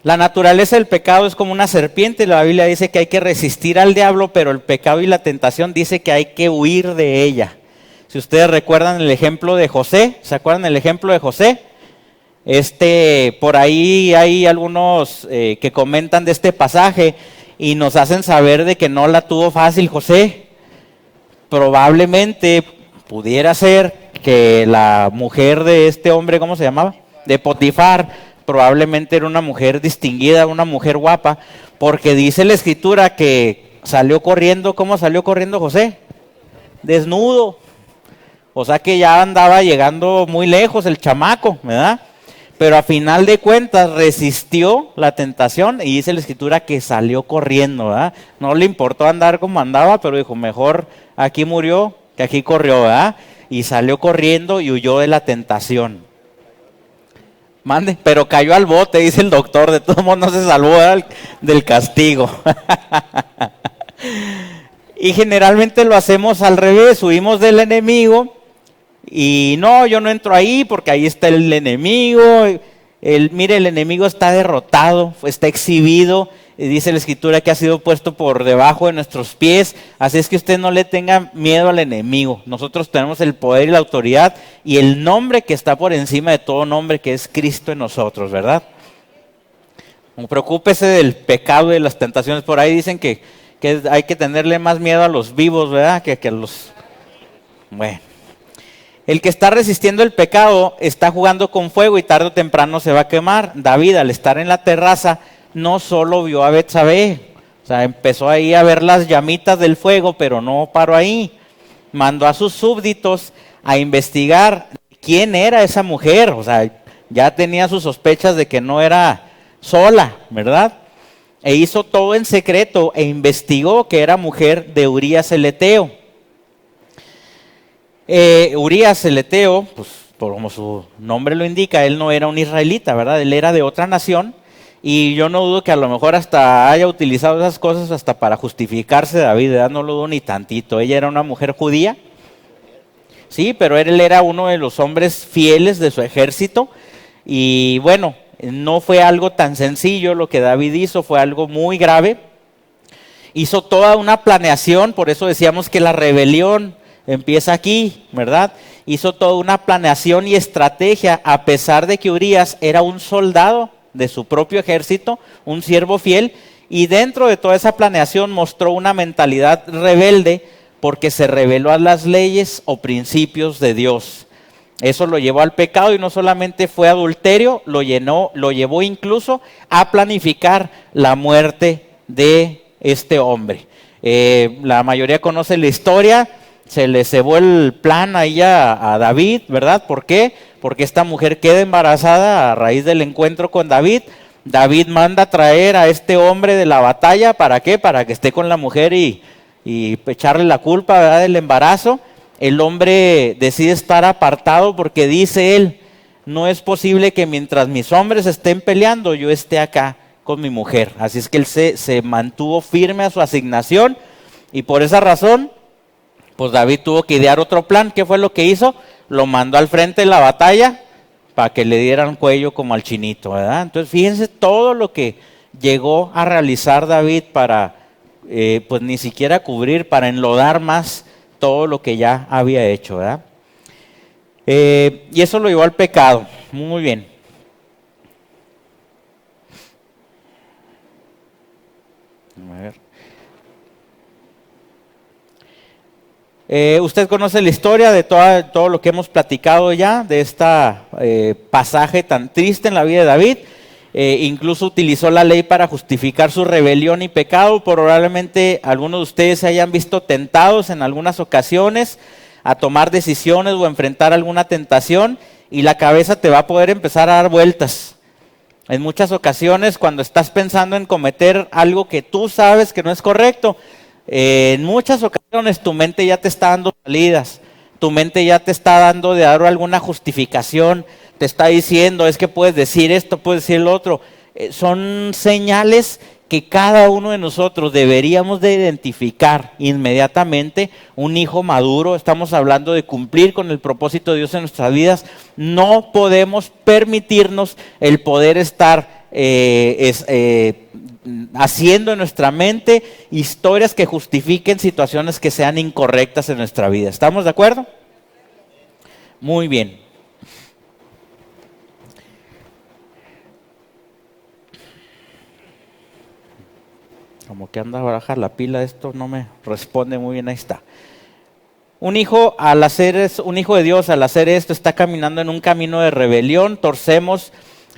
La naturaleza del pecado es como una serpiente. La Biblia dice que hay que resistir al diablo, pero el pecado y la tentación dice que hay que huir de ella. Si ustedes recuerdan el ejemplo de José, ¿se acuerdan el ejemplo de José? Por ahí hay algunos que comentan de este pasaje y nos hacen saber de que no la tuvo fácil José. Probablemente pudiera ser que la mujer de este hombre, ¿cómo se llamaba? De Potifar, probablemente era una mujer distinguida, una mujer guapa, porque dice la escritura que salió corriendo. ¿Cómo salió corriendo José? Desnudo. O sea que ya andaba llegando muy lejos el chamaco, ¿verdad? Pero a final de cuentas resistió la tentación y dice la escritura que salió corriendo, ¿verdad? No le importó andar como andaba, pero dijo, mejor aquí murió que aquí corrió, ¿verdad? Y salió corriendo y huyó de la tentación. Mande, pero cayó al bote, dice el doctor, de todos modos no se salvó, ¿verdad? Del castigo. Y generalmente lo hacemos al revés, huimos del enemigo. Y no, yo no entro ahí porque ahí está el enemigo. Mire, el enemigo está derrotado, está exhibido. Dice la escritura que ha sido puesto por debajo de nuestros pies. Así es que usted no le tenga miedo al enemigo. Nosotros tenemos el poder y la autoridad y el nombre que está por encima de todo nombre, que es Cristo en nosotros, ¿verdad? No preocúpese del pecado y de las tentaciones. Por ahí dicen que hay que tenerle más miedo a los vivos, ¿verdad? Que a los... Bueno. El que está resistiendo el pecado está jugando con fuego y tarde o temprano se va a quemar. David, al estar en la terraza, no solo vio a Betsabé, o sea, empezó ahí a ver las llamitas del fuego, pero no paró ahí. Mandó a sus súbditos a investigar quién era esa mujer, o sea, ya tenía sus sospechas de que no era sola, ¿verdad? E hizo todo en secreto e investigó que era mujer de Urías el Eteo. Urías el Eteo, pues como su nombre lo indica, él no era un israelita, ¿verdad? Él era de otra nación y yo no dudo que a lo mejor hasta haya utilizado esas cosas hasta para justificarse David, ¿verdad? No lo dudo ni tantito. Ella era una mujer judía, sí, pero él era uno de los hombres fieles de su ejército y bueno, no fue algo tan sencillo lo que David hizo, fue algo muy grave. Hizo toda una planeación, por eso decíamos que la rebelión empieza aquí, ¿verdad? Hizo toda una planeación y estrategia, a pesar de que Urías era un soldado de su propio ejército, un siervo fiel, y dentro de toda esa planeación mostró una mentalidad rebelde porque se rebeló a las leyes o principios de Dios. Eso lo llevó al pecado y no solamente fue adulterio, lo llevó incluso a planificar la muerte de este hombre. La mayoría conoce la historia, se le cebó el plan ahí a David, ¿verdad? ¿Por qué? Porque esta mujer queda embarazada a raíz del encuentro con David. David manda a traer a este hombre de la batalla, ¿para qué? Para que esté con la mujer y echarle la culpa, ¿verdad?, del embarazo. El hombre decide estar apartado porque dice él, no es posible que mientras mis hombres estén peleando, yo esté acá con mi mujer. Así es que él se mantuvo firme a su asignación y por esa razón, pues David tuvo que idear otro plan. ¿Qué fue lo que hizo? Lo mandó al frente de la batalla para que le dieran cuello como al chinito, ¿verdad? Entonces fíjense todo lo que llegó a realizar David para, pues ni siquiera cubrir, para enlodar más todo lo que ya había hecho, ¿verdad? Y eso lo llevó al pecado. Muy bien. A ver. Usted conoce la historia de todo lo que hemos platicado ya, de este pasaje tan triste en la vida de David. Incluso utilizó la ley para justificar su rebelión y pecado. Probablemente algunos de ustedes se hayan visto tentados en algunas ocasiones a tomar decisiones o enfrentar alguna tentación y la cabeza te va a poder empezar a dar vueltas. En muchas ocasiones cuando estás pensando en cometer algo que tú sabes que no es correcto, en muchas ocasiones tu mente ya te está dando salidas, tu mente ya te está dando de dar alguna justificación, te está diciendo, es que puedes decir esto, puedes decir lo otro. Son señales que cada uno de nosotros deberíamos de identificar inmediatamente. Un hijo maduro, estamos hablando de cumplir con el propósito de Dios en nuestras vidas. No podemos permitirnos el poder estar haciendo en nuestra mente historias que justifiquen situaciones que sean incorrectas en nuestra vida. ¿Estamos de acuerdo? Muy bien. Como que anda a bajar la pila, esto no me responde muy bien, ahí está. Un hijo de Dios, al hacer esto, está caminando en un camino de rebelión,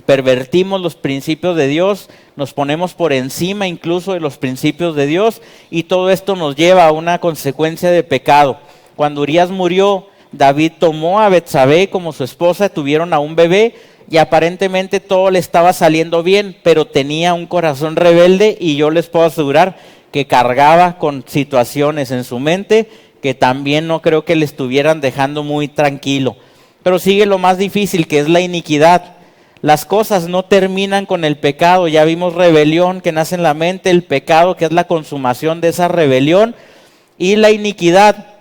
pervertimos los principios de Dios, nos ponemos por encima incluso de los principios de Dios y todo esto nos lleva a una consecuencia de pecado. Cuando Urías murió, David tomó a Betsabé como su esposa, tuvieron a un bebé y aparentemente todo le estaba saliendo bien, pero tenía un corazón rebelde y yo les puedo asegurar que cargaba con situaciones en su mente que también no creo que le estuvieran dejando muy tranquilo. Pero sigue lo más difícil, que es la iniquidad. Las cosas no terminan con el pecado. Ya vimos rebelión que nace en la mente, el pecado que es la consumación de esa rebelión y la iniquidad.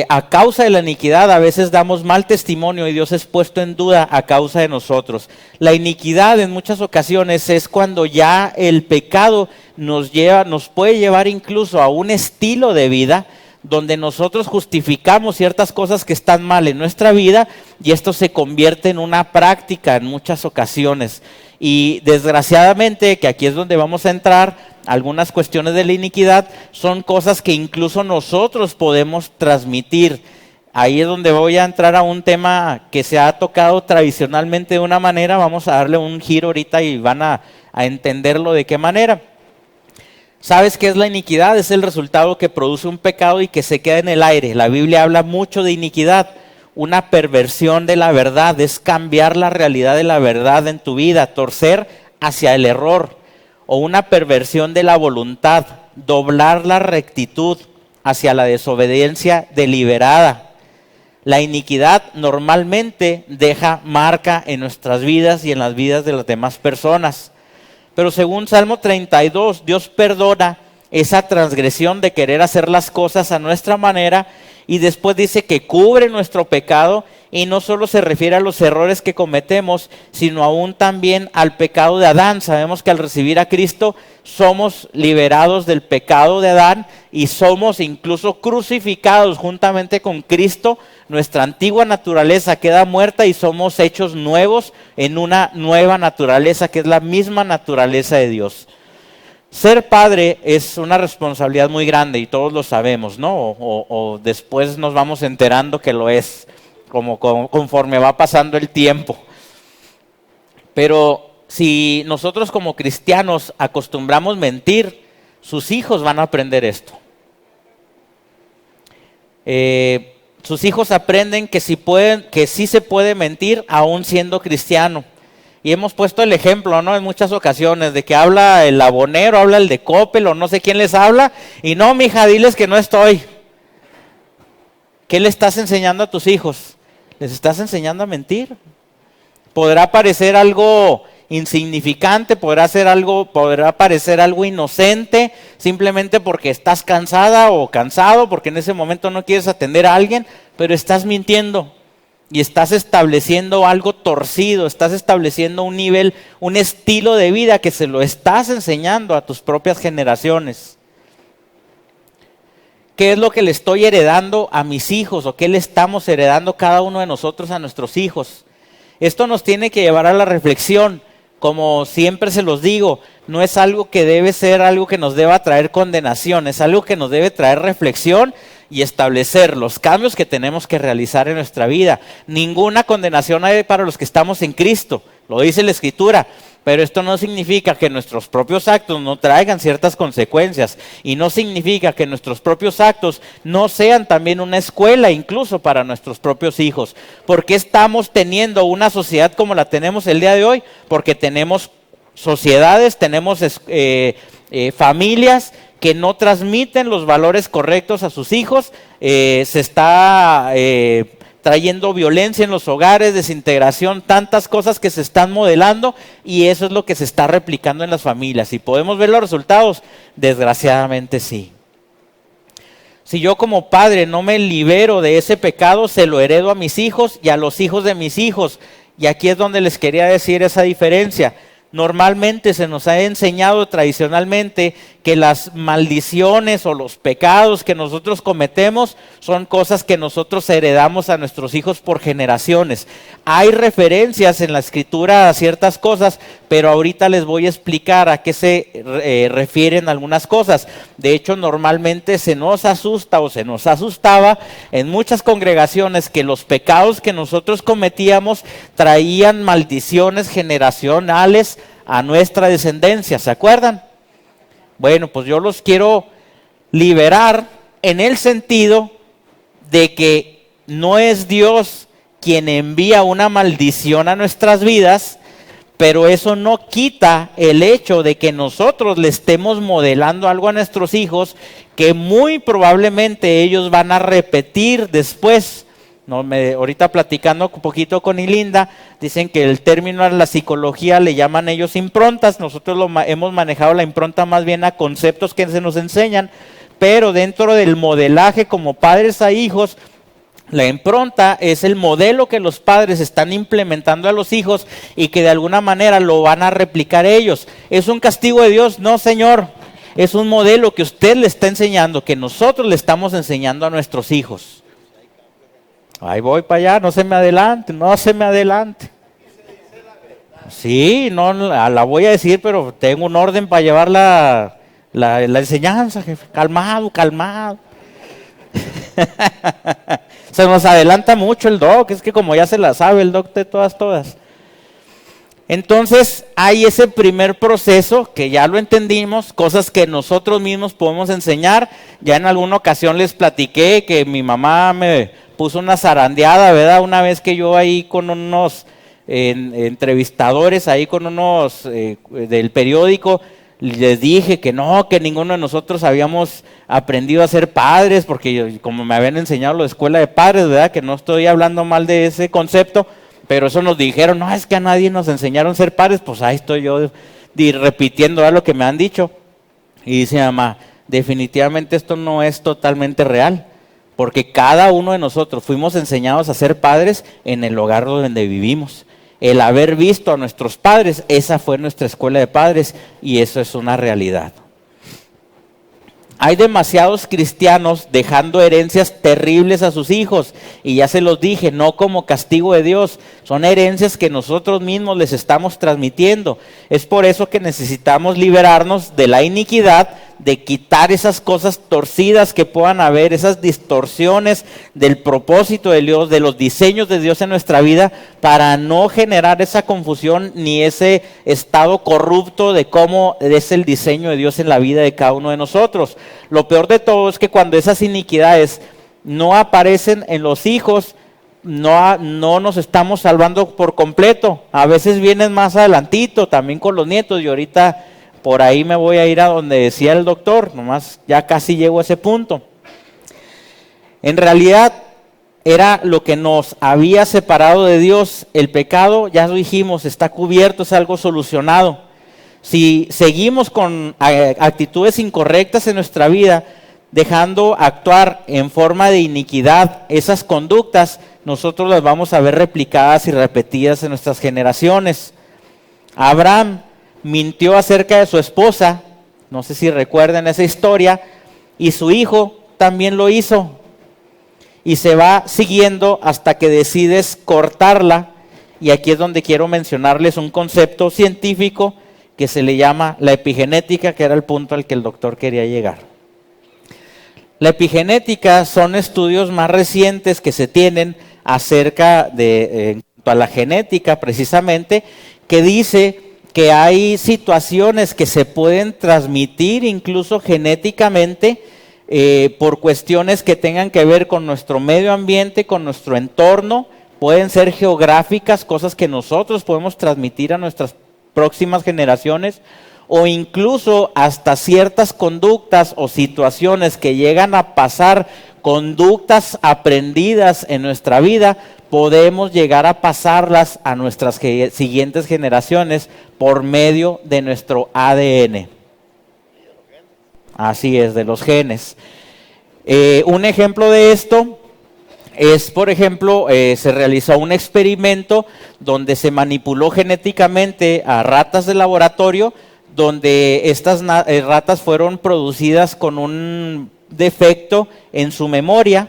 A causa de la iniquidad a veces damos mal testimonio y Dios es puesto en duda a causa de nosotros. La iniquidad en muchas ocasiones es cuando ya el pecado nos puede llevar incluso a un estilo de vida donde nosotros justificamos ciertas cosas que están mal en nuestra vida y esto se convierte en una práctica en muchas ocasiones. Y desgraciadamente, que aquí es donde vamos a entrar, algunas cuestiones de la iniquidad son cosas que incluso nosotros podemos transmitir. Ahí es donde voy a entrar a un tema que se ha tocado tradicionalmente de una manera. Vamos a darle un giro ahorita y van a entenderlo de qué manera. ¿Sabes qué es la iniquidad? Es el resultado que produce un pecado y que se queda en el aire. La Biblia habla mucho de iniquidad. Una perversión de la verdad es cambiar la realidad de la verdad en tu vida, torcer hacia el error. O una perversión de la voluntad, doblar la rectitud hacia la desobediencia deliberada. La iniquidad normalmente deja marca en nuestras vidas y en las vidas de las demás personas. Pero según Salmo 32, Dios perdona esa transgresión de querer hacer las cosas a nuestra manera y después dice que cubre nuestro pecado y no solo se refiere a los errores que cometemos, sino aún también al pecado de Adán. Sabemos que al recibir a Cristo somos liberados del pecado de Adán y somos incluso crucificados juntamente con Cristo. Nuestra antigua naturaleza queda muerta y somos hechos nuevos en una nueva naturaleza que es la misma naturaleza de Dios. Ser padre es una responsabilidad muy grande y todos lo sabemos, ¿no? O después nos vamos enterando que lo es, conforme va pasando el tiempo. Pero si nosotros como cristianos acostumbramos mentir, sus hijos van a aprender esto. Sus hijos aprenden que sí se puede mentir aún siendo cristiano. Y hemos puesto el ejemplo, ¿no? En muchas ocasiones de que habla el abonero, habla el de Coppel o no sé quién les habla. Y no, mija, diles que no estoy. ¿Qué le estás enseñando a tus hijos? Les estás enseñando a mentir. Podrá parecer algo insignificante, podrá parecer algo inocente, simplemente porque estás cansada o cansado, porque en ese momento no quieres atender a alguien, pero estás mintiendo. Y estás estableciendo algo torcido, estás estableciendo un nivel, un estilo de vida que se lo estás enseñando a tus propias generaciones. ¿Qué es lo que le estoy heredando a mis hijos o qué le estamos heredando cada uno de nosotros a nuestros hijos? Esto nos tiene que llevar a la reflexión. Como siempre se los digo, no es algo que debe ser algo que nos deba traer condenación, es algo que nos debe traer reflexión y establecer los cambios que tenemos que realizar en nuestra vida. Ninguna condenación hay para los que estamos en Cristo, lo dice la Escritura, pero esto no significa que nuestros propios actos no traigan ciertas consecuencias y no significa que nuestros propios actos no sean también una escuela incluso para nuestros propios hijos. ¿Por qué estamos teniendo una sociedad como la tenemos el día de hoy? Porque tenemos sociedades, tenemos familias que no transmiten los valores correctos a sus hijos, se está trayendo violencia en los hogares, desintegración, tantas cosas que se están modelando y eso es lo que se está replicando en las familias. ¿Y podemos ver los resultados? Desgraciadamente sí. Si yo como padre no me libero de ese pecado, se lo heredo a mis hijos y a los hijos de mis hijos. Y aquí es donde les quería decir esa diferencia. Normalmente se nos ha enseñado tradicionalmente que las maldiciones o los pecados que nosotros cometemos son cosas que nosotros heredamos a nuestros hijos por generaciones. Hay referencias en la Escritura a ciertas cosas, pero ahorita les voy a explicar a qué se refieren algunas cosas. De hecho, normalmente se nos asusta o se nos asustaba en muchas congregaciones que los pecados que nosotros cometíamos traían maldiciones generacionales a nuestra descendencia. ¿Se acuerdan? Bueno, pues yo los quiero liberar en el sentido de que no es Dios quien envía una maldición a nuestras vidas, pero eso no quita el hecho de que nosotros le estemos modelando algo a nuestros hijos que muy probablemente ellos van a repetir después. Ahorita platicando un poquito con Ilinda, dicen que el término a la psicología le llaman ellos improntas. Nosotros hemos manejado la impronta más bien a conceptos que se nos enseñan, pero dentro del modelaje como padres a hijos, la impronta es el modelo que los padres están implementando a los hijos y que de alguna manera lo van a replicar ellos. ¿Es un castigo de Dios? No, Señor. Es un modelo que usted le está enseñando, que nosotros le estamos enseñando a nuestros hijos. Ahí voy para allá, no se me adelante. Sí, no la voy a decir, pero tengo un orden para llevar la enseñanza, jefe. Calmado. Se nos adelanta mucho el doc, es que como ya se la sabe el doc de todas. Entonces hay ese primer proceso que ya lo entendimos, cosas que nosotros mismos podemos enseñar. Ya en alguna ocasión les platiqué que mi mamá me puso una zarandeada, ¿verdad? Una vez que yo ahí con unos entrevistadores, ahí con unos del periódico, les dije que no, que ninguno de nosotros habíamos aprendido a ser padres, porque como me habían enseñado lo de escuela de padres, ¿verdad? Que no estoy hablando mal de ese concepto, pero eso nos dijeron, no, es que a nadie nos enseñaron a ser padres, pues ahí estoy yo repitiendo lo que me han dicho. Y dice mamá, definitivamente esto no es totalmente real, porque cada uno de nosotros fuimos enseñados a ser padres en el hogar donde vivimos. El haber visto a nuestros padres, esa fue nuestra escuela de padres y eso es una realidad. Hay demasiados cristianos dejando herencias terribles a sus hijos, y ya se los dije, no como castigo de Dios, son herencias que nosotros mismos les estamos transmitiendo. Es por eso que necesitamos liberarnos de la iniquidad, de quitar esas cosas torcidas que puedan haber, esas distorsiones del propósito de Dios, de los diseños de Dios en nuestra vida, para no generar esa confusión ni ese estado corrupto de cómo es el diseño de Dios en la vida de cada uno de nosotros. Lo peor de todo es que cuando esas iniquidades no aparecen en los hijos, no nos estamos salvando por completo. A veces vienen más adelantito, también con los nietos, y ahorita por ahí me voy a ir a donde decía el doctor, nomás ya casi llego a ese punto. En realidad era lo que nos había separado de Dios. El pecado, ya lo dijimos, está cubierto, es algo solucionado. Si seguimos con actitudes incorrectas en nuestra vida, dejando actuar en forma de iniquidad esas conductas, nosotros las vamos a ver replicadas y repetidas en nuestras generaciones. Abraham mintió acerca de su esposa, no sé si recuerdan esa historia, y su hijo también lo hizo. Y se va siguiendo hasta que decides cortarla, y aquí es donde quiero mencionarles un concepto científico que se le llama la epigenética, que era el punto al que el doctor quería llegar. La epigenética son estudios más recientes que se tienen acerca de en cuanto a la genética precisamente, que dice que hay situaciones que se pueden transmitir incluso genéticamente por cuestiones que tengan que ver con nuestro medio ambiente, con nuestro entorno. Pueden ser geográficas, cosas que nosotros podemos transmitir a nuestras próximas generaciones, o incluso hasta ciertas conductas o situaciones que llegan a pasar, conductas aprendidas en nuestra vida, podemos llegar a pasarlas a nuestras siguientes generaciones por medio de nuestro ADN. Así es, de los genes. Un ejemplo de esto es, por ejemplo, se realizó un experimento donde se manipuló genéticamente a ratas de laboratorio, donde estas ratas fueron producidas con un defecto en su memoria,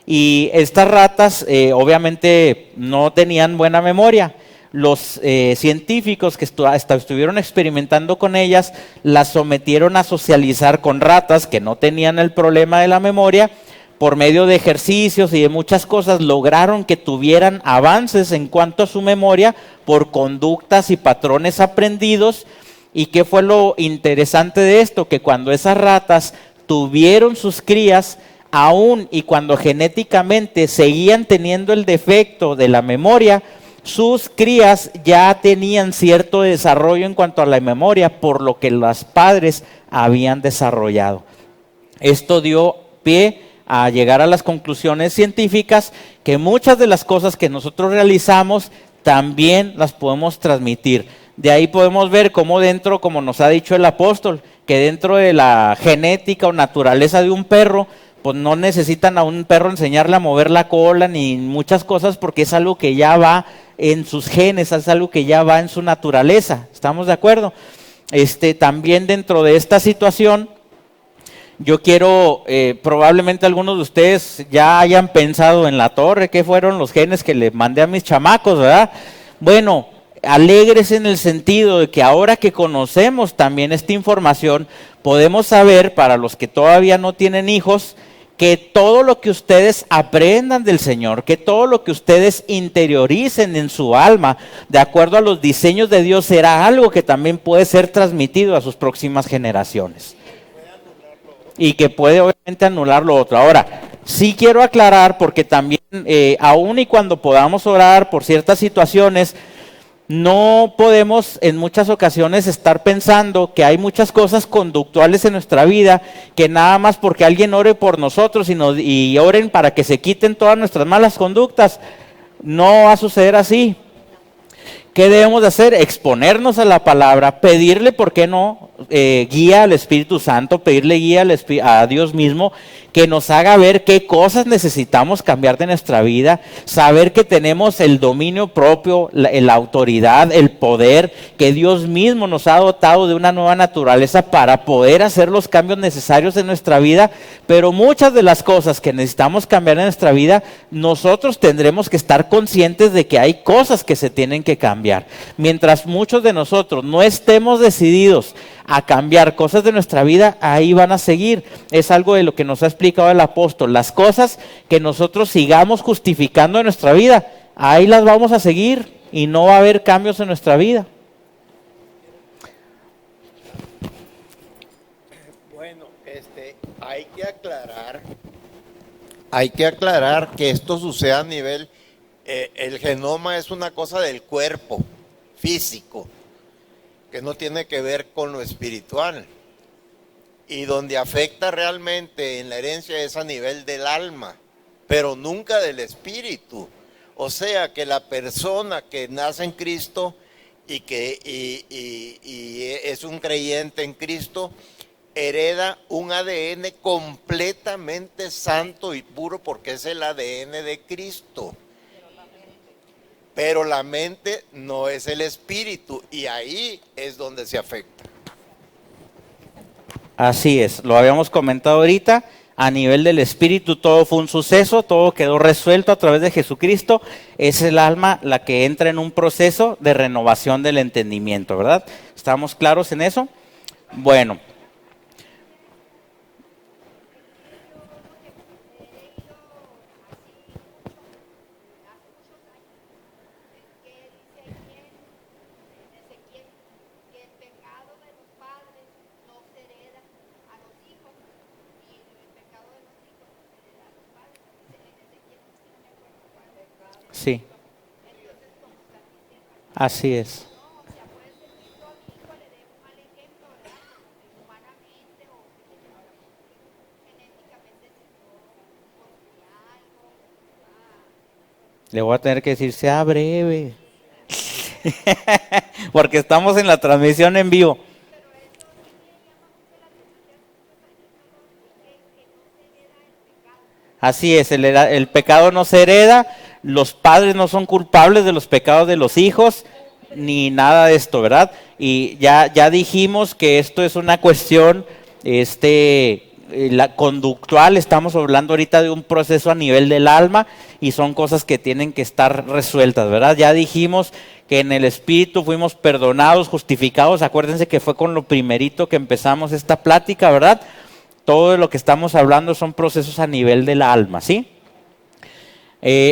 y estas ratas obviamente no tenían buena memoria. Los científicos que estuvieron experimentando con ellas las sometieron a socializar con ratas que no tenían el problema de la memoria. Por medio de ejercicios y de muchas cosas lograron que tuvieran avances en cuanto a su memoria por conductas y patrones aprendidos. ¿Y qué fue lo interesante de esto? Que cuando esas ratas tuvieron sus crías, aún y cuando genéticamente seguían teniendo el defecto de la memoria, sus crías ya tenían cierto desarrollo en cuanto a la memoria, por lo que los padres habían desarrollado. Esto dio pie a llegar a las conclusiones científicas que muchas de las cosas que nosotros realizamos también las podemos transmitir. De ahí podemos ver cómo dentro, como nos ha dicho el apóstol, que dentro de la genética o naturaleza de un perro, pues no necesitan a un perro enseñarle a mover la cola ni muchas cosas, porque es algo que ya va en sus genes, es algo que ya va en su naturaleza. ¿Estamos de acuerdo? También dentro de esta situación, yo quiero, probablemente algunos de ustedes ya hayan pensado en la torre, ¿qué fueron los genes que le mandé a mis chamacos, verdad? Bueno, alegres en el sentido de que ahora que conocemos también esta información, podemos saber, para los que todavía no tienen hijos, que todo lo que ustedes aprendan del Señor, que todo lo que ustedes interioricen en su alma, de acuerdo a los diseños de Dios, será algo que también puede ser transmitido a sus próximas generaciones. Y que puede obviamente anular lo otro. Ahora, sí quiero aclarar, porque también, aun y cuando podamos orar por ciertas situaciones, no podemos en muchas ocasiones estar pensando que hay muchas cosas conductuales en nuestra vida que nada más porque alguien ore por nosotros y oren para que se quiten todas nuestras malas conductas, no va a suceder así. ¿Qué debemos de hacer? Exponernos a la palabra, pedirle, ¿por qué no? Guía al Espíritu Santo, pedirle guía a Dios mismo, que nos haga ver qué cosas necesitamos cambiar de nuestra vida, saber que tenemos el dominio propio, la autoridad, el poder, que Dios mismo nos ha dotado de una nueva naturaleza para poder hacer los cambios necesarios en nuestra vida, pero muchas de las cosas que necesitamos cambiar en nuestra vida, nosotros tendremos que estar conscientes de que hay cosas que se tienen que cambiar. Mientras muchos de nosotros no estemos decididos a cambiar cosas de nuestra vida, ahí van a seguir. Es algo de lo que nos ha explicado el apóstol. Las cosas que nosotros sigamos justificando en nuestra vida, ahí las vamos a seguir y no va a haber cambios en nuestra vida. Bueno, hay que aclarar que esto sucede a nivel, el genoma es una cosa del cuerpo físico, que no tiene que ver con lo espiritual. Y donde afecta realmente en la herencia es a nivel del alma, pero nunca del espíritu. O sea que la persona que nace en Cristo y es un creyente en Cristo, hereda un ADN completamente santo y puro porque es el ADN de Cristo. Pero la mente no es el espíritu y ahí es donde se afecta. Así es, lo habíamos comentado ahorita, a nivel del espíritu todo fue un suceso, todo quedó resuelto a través de Jesucristo, es el alma la que entra en un proceso de renovación del entendimiento, ¿verdad? ¿Estamos claros en eso? Bueno. Sí, así es. Le voy a tener que decir, sea breve, porque estamos en la transmisión en vivo. Así es, el pecado no se hereda, los padres no son culpables de los pecados de los hijos, ni nada de esto, ¿verdad? Y ya dijimos que esto es una cuestión la conductual, estamos hablando ahorita de un proceso a nivel del alma y son cosas que tienen que estar resueltas, ¿verdad? Ya dijimos que en el espíritu fuimos perdonados, justificados, acuérdense que fue con lo primerito que empezamos esta plática, ¿verdad? Todo de lo que estamos hablando son procesos a nivel del alma, ¿sí?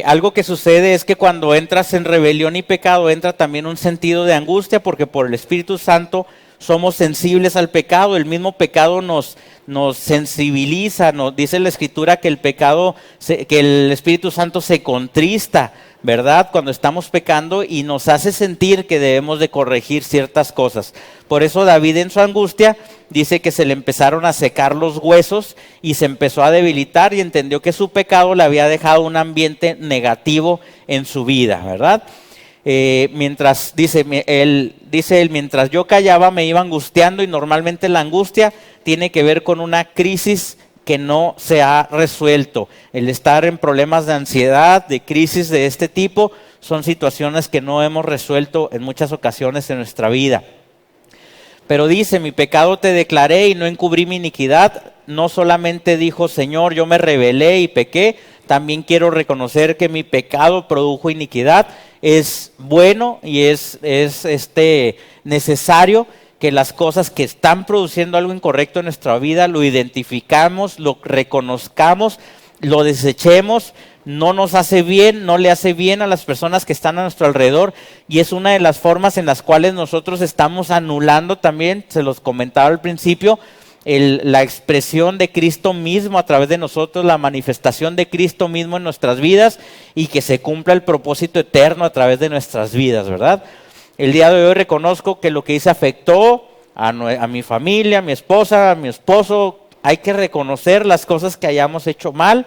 Algo que sucede es que cuando entras en rebelión y pecado entra también un sentido de angustia porque por el Espíritu Santo somos sensibles al pecado, el mismo pecado nos sensibiliza, nos dice la Escritura que que el Espíritu Santo se contrista, ¿verdad? Cuando estamos pecando y nos hace sentir que debemos de corregir ciertas cosas. Por eso David en su angustia dice que se le empezaron a secar los huesos y se empezó a debilitar y entendió que su pecado le había dejado un ambiente negativo en su vida, ¿verdad? Mientras mientras yo callaba me iba angustiando y normalmente la angustia tiene que ver con una crisis que no se ha resuelto. El estar en problemas de ansiedad, de crisis de este tipo, son situaciones que no hemos resuelto en muchas ocasiones en nuestra vida. Pero dice, mi pecado te declaré y no encubrí mi iniquidad. No solamente dijo, Señor, yo me rebelé y pequé, también quiero reconocer que mi pecado produjo iniquidad. Es bueno y es necesario que las cosas que están produciendo algo incorrecto en nuestra vida lo identificamos, lo reconozcamos, lo desechemos. No nos hace bien, no le hace bien a las personas que están a nuestro alrededor y es una de las formas en las cuales nosotros estamos anulando también, se los comentaba al principio, la expresión de Cristo mismo a través de nosotros, la manifestación de Cristo mismo en nuestras vidas y que se cumpla el propósito eterno a través de nuestras vidas, ¿verdad? El día de hoy reconozco que lo que hice afectó a mi familia, a mi esposa, a mi esposo. Hay que reconocer las cosas que hayamos hecho mal,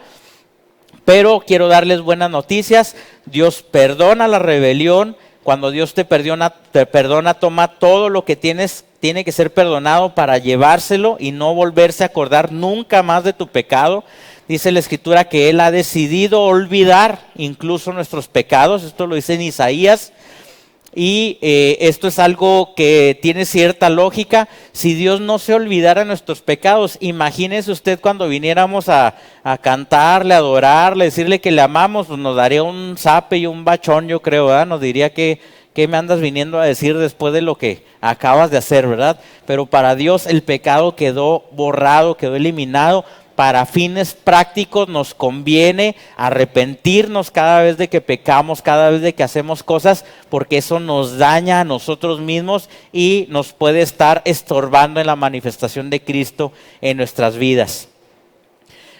pero quiero darles buenas noticias. Dios perdona la rebelión, Cuando Dios te perdona, toma todo lo que tiene que ser perdonado para llevárselo y no volverse a acordar nunca más de tu pecado. Dice la Escritura que Él ha decidido olvidar incluso nuestros pecados. Esto lo dice en Isaías. Y esto es algo que tiene cierta lógica. Si Dios no se olvidara nuestros pecados, imagínese usted cuando viniéramos a cantarle, a adorarle, decirle que le amamos, pues nos daría un zape y un bachón, yo creo, ¿verdad? Nos diría que ¿qué me andas viniendo a decir después de lo que acabas de hacer, verdad? Pero para Dios el pecado quedó borrado, quedó eliminado. Para fines prácticos nos conviene arrepentirnos cada vez de que pecamos, cada vez de que hacemos cosas, porque eso nos daña a nosotros mismos y nos puede estar estorbando en la manifestación de Cristo en nuestras vidas.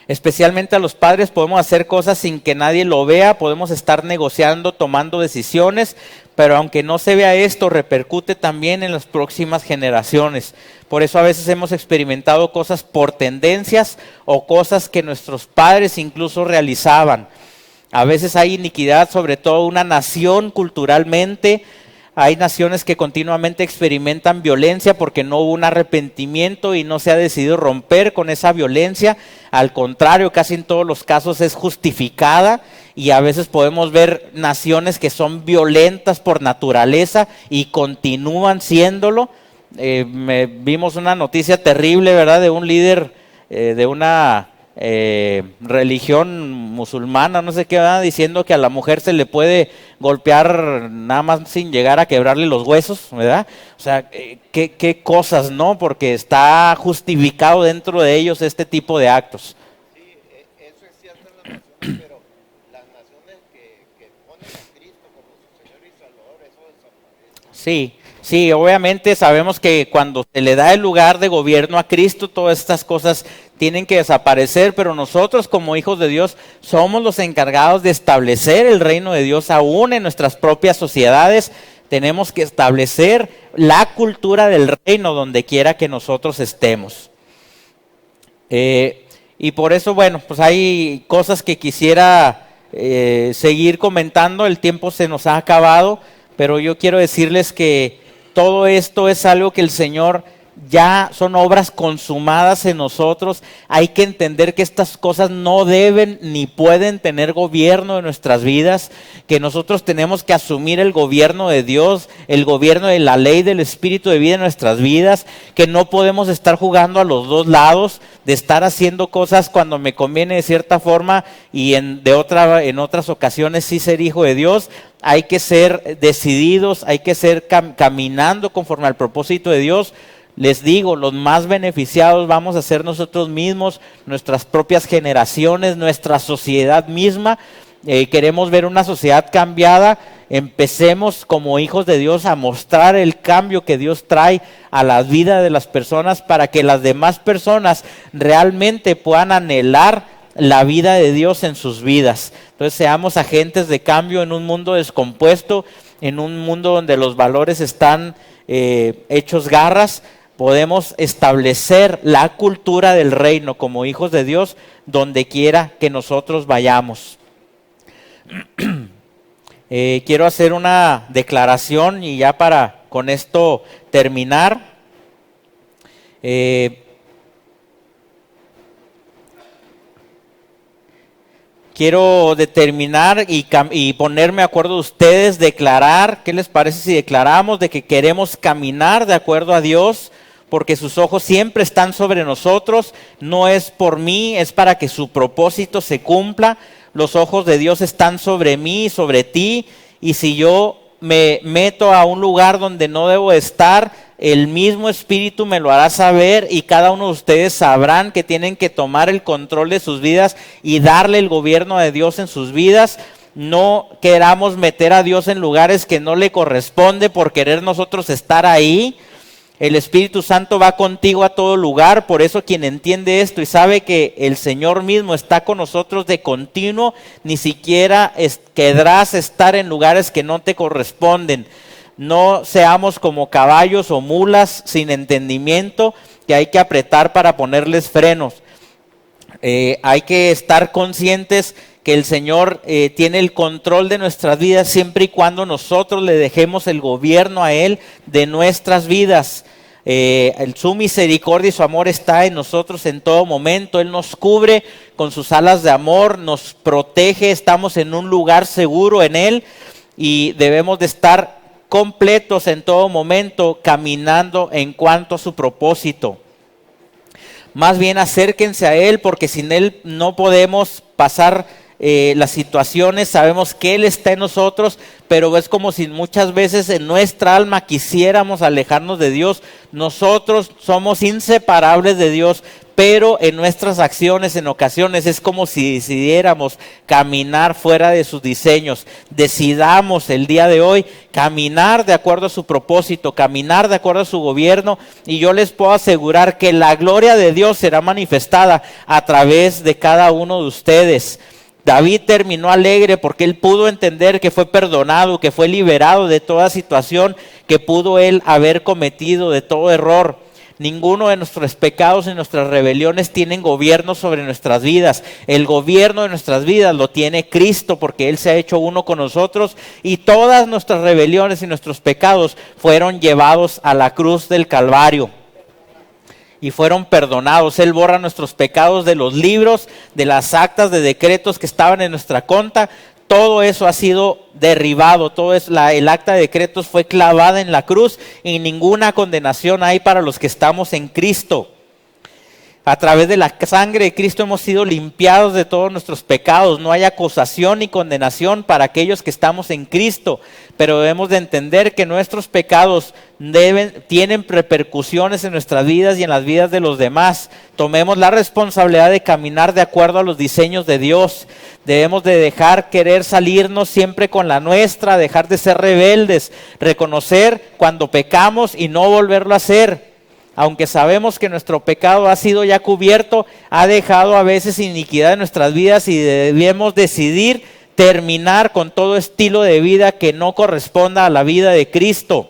Especialmente a los padres podemos hacer cosas sin que nadie lo vea, podemos estar negociando, tomando decisiones, pero aunque no se vea esto, repercute también en las próximas generaciones. Por eso a veces hemos experimentado cosas por tendencias o cosas que nuestros padres incluso realizaban. A veces hay iniquidad, sobre todo una nación culturalmente. Hay naciones que continuamente experimentan violencia porque no hubo un arrepentimiento y no se ha decidido romper con esa violencia. Al contrario, casi en todos los casos es justificada y a veces podemos ver naciones que son violentas por naturaleza y continúan siéndolo. Vimos una noticia terrible, ¿verdad?, de un líder de una religión musulmana, no sé qué, ¿verdad?, diciendo que a la mujer se le puede golpear nada más sin llegar a quebrarle los huesos, ¿verdad? O sea, qué cosas, ¿no? Porque está justificado dentro de ellos este tipo de actos. Sí, eso es cierto en las naciones, pero las naciones que ponen a Cristo como su Señor y Salvador, eso desaparece. Sí, obviamente sabemos que cuando se le da el lugar de gobierno a Cristo, todas estas cosas tienen que desaparecer, pero nosotros como hijos de Dios somos los encargados de establecer el reino de Dios aún en nuestras propias sociedades. Tenemos que establecer la cultura del reino donde quiera que nosotros estemos. Y por eso, bueno, pues hay cosas que quisiera seguir comentando. El tiempo se nos ha acabado, pero yo quiero decirles que todo esto es algo que el Señor ya son obras consumadas en nosotros. Hay que entender que estas cosas no deben ni pueden tener gobierno en nuestras vidas, que nosotros tenemos que asumir el gobierno de Dios, el gobierno de la ley del Espíritu de vida en nuestras vidas, que no podemos estar jugando a los dos lados, de estar haciendo cosas cuando me conviene de cierta forma y en otras ocasiones sí ser hijo de Dios. Hay que ser decididos, hay que ser caminando conforme al propósito de Dios. Les digo, los más beneficiados vamos a ser nosotros mismos, nuestras propias generaciones, nuestra sociedad misma. Queremos ver una sociedad cambiada. Empecemos como hijos de Dios a mostrar el cambio que Dios trae a la vida de las personas para que las demás personas realmente puedan anhelar la vida de Dios en sus vidas. Entonces seamos agentes de cambio en un mundo descompuesto, en un mundo donde los valores están hechos garras. Podemos establecer la cultura del reino como hijos de Dios donde quiera que nosotros vayamos. Quiero hacer una declaración y ya para con esto terminar. Quiero determinar y ponerme de acuerdo de ustedes, declarar, ¿qué les parece si declaramos de que queremos caminar de acuerdo a Dios? Porque sus ojos siempre están sobre nosotros, no es por mí, es para que su propósito se cumpla. Los ojos de Dios están sobre mí, sobre ti, y si yo me meto a un lugar donde no debo estar, el mismo Espíritu me lo hará saber y cada uno de ustedes sabrán que tienen que tomar el control de sus vidas y darle el gobierno de Dios en sus vidas. No queramos meter a Dios en lugares que no le corresponde por querer nosotros estar ahí. El Espíritu Santo va contigo a todo lugar, por eso quien entiende esto y sabe que el Señor mismo está con nosotros de continuo, ni siquiera querrás estar en lugares que no te corresponden. No seamos como caballos o mulas sin entendimiento que hay que apretar para ponerles frenos. Hay que estar conscientes que el Señor tiene el control de nuestras vidas siempre y cuando nosotros le dejemos el gobierno a Él de nuestras vidas. Su misericordia y su amor está en nosotros en todo momento. Él nos cubre con sus alas de amor, nos protege, estamos en un lugar seguro en Él y debemos de estar completos en todo momento, caminando en cuanto a su propósito. Más bien acérquense a Él, porque sin Él no podemos pasar las situaciones. Sabemos que Él está en nosotros, pero es como si muchas veces en nuestra alma quisiéramos alejarnos de Dios. Nosotros somos inseparables de Dios, pero en nuestras acciones en ocasiones es como si decidiéramos caminar fuera de sus diseños. Decidamos el día de hoy caminar de acuerdo a su propósito, caminar de acuerdo a su gobierno, y yo les puedo asegurar que la gloria de Dios será manifestada a través de cada uno de ustedes. David terminó alegre porque él pudo entender que fue perdonado, que fue liberado de toda situación que pudo él haber cometido, de todo error. Ninguno de nuestros pecados y nuestras rebeliones tienen gobierno sobre nuestras vidas. El gobierno de nuestras vidas lo tiene Cristo, porque Él se ha hecho uno con nosotros, y todas nuestras rebeliones y nuestros pecados fueron llevados a la cruz del Calvario y fueron perdonados. Él borra nuestros pecados de los libros, de las actas de decretos que estaban en nuestra conta. Todo eso ha sido derribado, el acta de decretos fue clavada en la cruz y ninguna condenación hay para los que estamos en Cristo. A través de la sangre de Cristo hemos sido limpiados de todos nuestros pecados. No hay acusación ni condenación para aquellos que estamos en Cristo, pero debemos de entender que nuestros pecados tienen repercusiones en nuestras vidas y en las vidas de los demás. Tomemos la responsabilidad de caminar de acuerdo a los diseños de Dios. Debemos de dejar querer salirnos siempre con la nuestra, dejar de ser rebeldes, reconocer cuando pecamos y no volverlo a hacer. Aunque sabemos que nuestro pecado ha sido ya cubierto, ha dejado a veces iniquidad en nuestras vidas y debemos decidir terminar con todo estilo de vida que no corresponda a la vida de Cristo.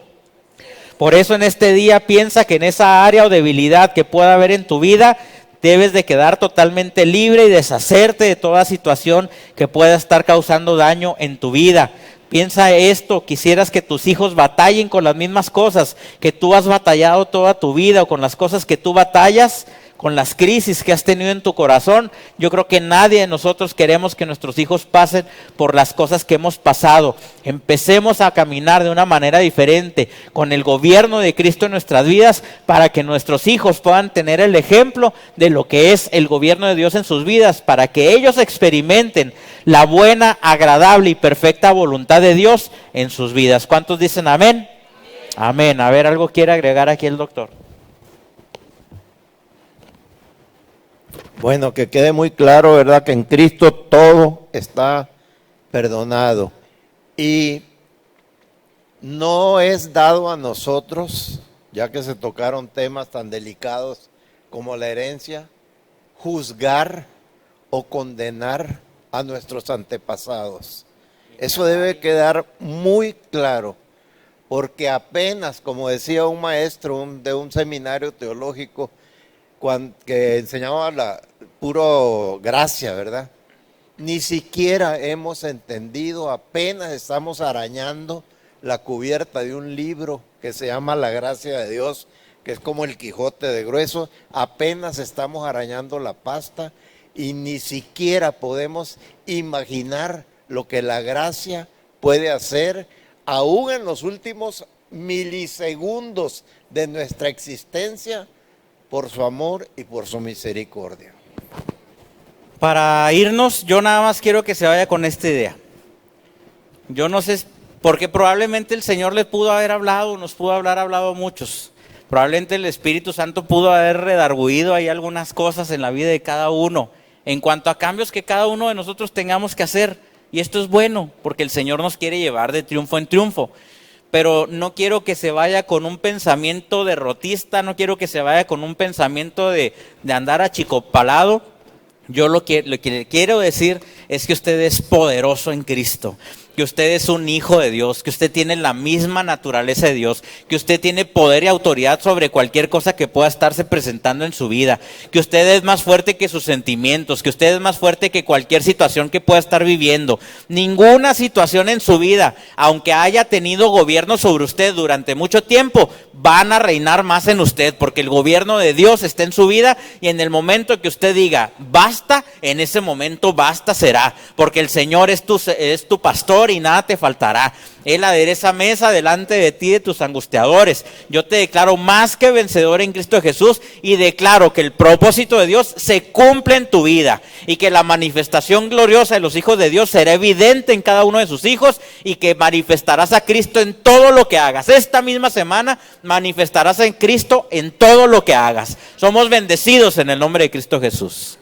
Por eso en este día piensa que en esa área o debilidad que pueda haber en tu vida, debes de quedar totalmente libre y deshacerte de toda situación que pueda estar causando daño en tu vida. Piensa esto: quisieras que tus hijos batallen con las mismas cosas que tú has batallado toda tu vida, o con las cosas que tú batallas, con las crisis que has tenido en tu corazón. Yo creo que nadie de nosotros queremos que nuestros hijos pasen por las cosas que hemos pasado. Empecemos a caminar de una manera diferente, con el gobierno de Cristo en nuestras vidas, para que nuestros hijos puedan tener el ejemplo de lo que es el gobierno de Dios en sus vidas, para que ellos experimenten la buena, agradable y perfecta voluntad de Dios en sus vidas. ¿Cuántos dicen amén? Amén. A ver, ¿algo quiere agregar aquí el doctor? Bueno, que quede muy claro, ¿verdad?, que en Cristo todo está perdonado. Y no es dado a nosotros, ya que se tocaron temas tan delicados como la herencia, juzgar o condenar a nuestros antepasados. Eso debe quedar muy claro, porque apenas, como decía un maestro de un seminario teológico, que enseñaba la puro gracia, ¿verdad? Ni siquiera hemos entendido, apenas estamos arañando la cubierta de un libro que se llama La Gracia de Dios, que es como el Quijote de grueso. Apenas estamos arañando la pasta y ni siquiera podemos imaginar lo que la gracia puede hacer, aún en los últimos milisegundos de nuestra existencia, por su amor y por su misericordia. Para irnos, yo nada más quiero que se vaya con esta idea. Yo no sé, porque probablemente el Señor le pudo haber hablado, nos pudo haber hablado a muchos. Probablemente el Espíritu Santo pudo haber redarguido ahí algunas cosas en la vida de cada uno, en cuanto a cambios que cada uno de nosotros tengamos que hacer. Y esto es bueno, porque el Señor nos quiere llevar de triunfo en triunfo. Pero no quiero que se vaya con un pensamiento derrotista, no quiero que se vaya con un pensamiento de andar achicopalado. Yo lo que le quiero decir es que usted es poderoso en Cristo. que usted es un hijo de Dios, que usted tiene la misma naturaleza de Dios, que usted tiene poder y autoridad sobre cualquier cosa que pueda estarse presentando en su vida, que usted es más fuerte que sus sentimientos, que usted es más fuerte que cualquier situación que pueda estar viviendo. Ninguna situación en su vida, aunque haya tenido gobierno sobre usted durante mucho tiempo, van a reinar más en usted, porque el gobierno de Dios está en su vida, y en el momento que usted diga basta, en ese momento basta será, porque el Señor es tu pastor y nada te faltará. Él adereza mesa delante de ti de tus angustiadores. Yo te declaro más que vencedor en Cristo Jesús, y declaro que el propósito de Dios se cumple en tu vida, y que la manifestación gloriosa de los hijos de Dios será evidente en cada uno de sus hijos, y que manifestarás a Cristo en todo lo que hagas. Esta misma semana manifestarás en Cristo en todo lo que hagas. Somos bendecidos en el nombre de Cristo Jesús.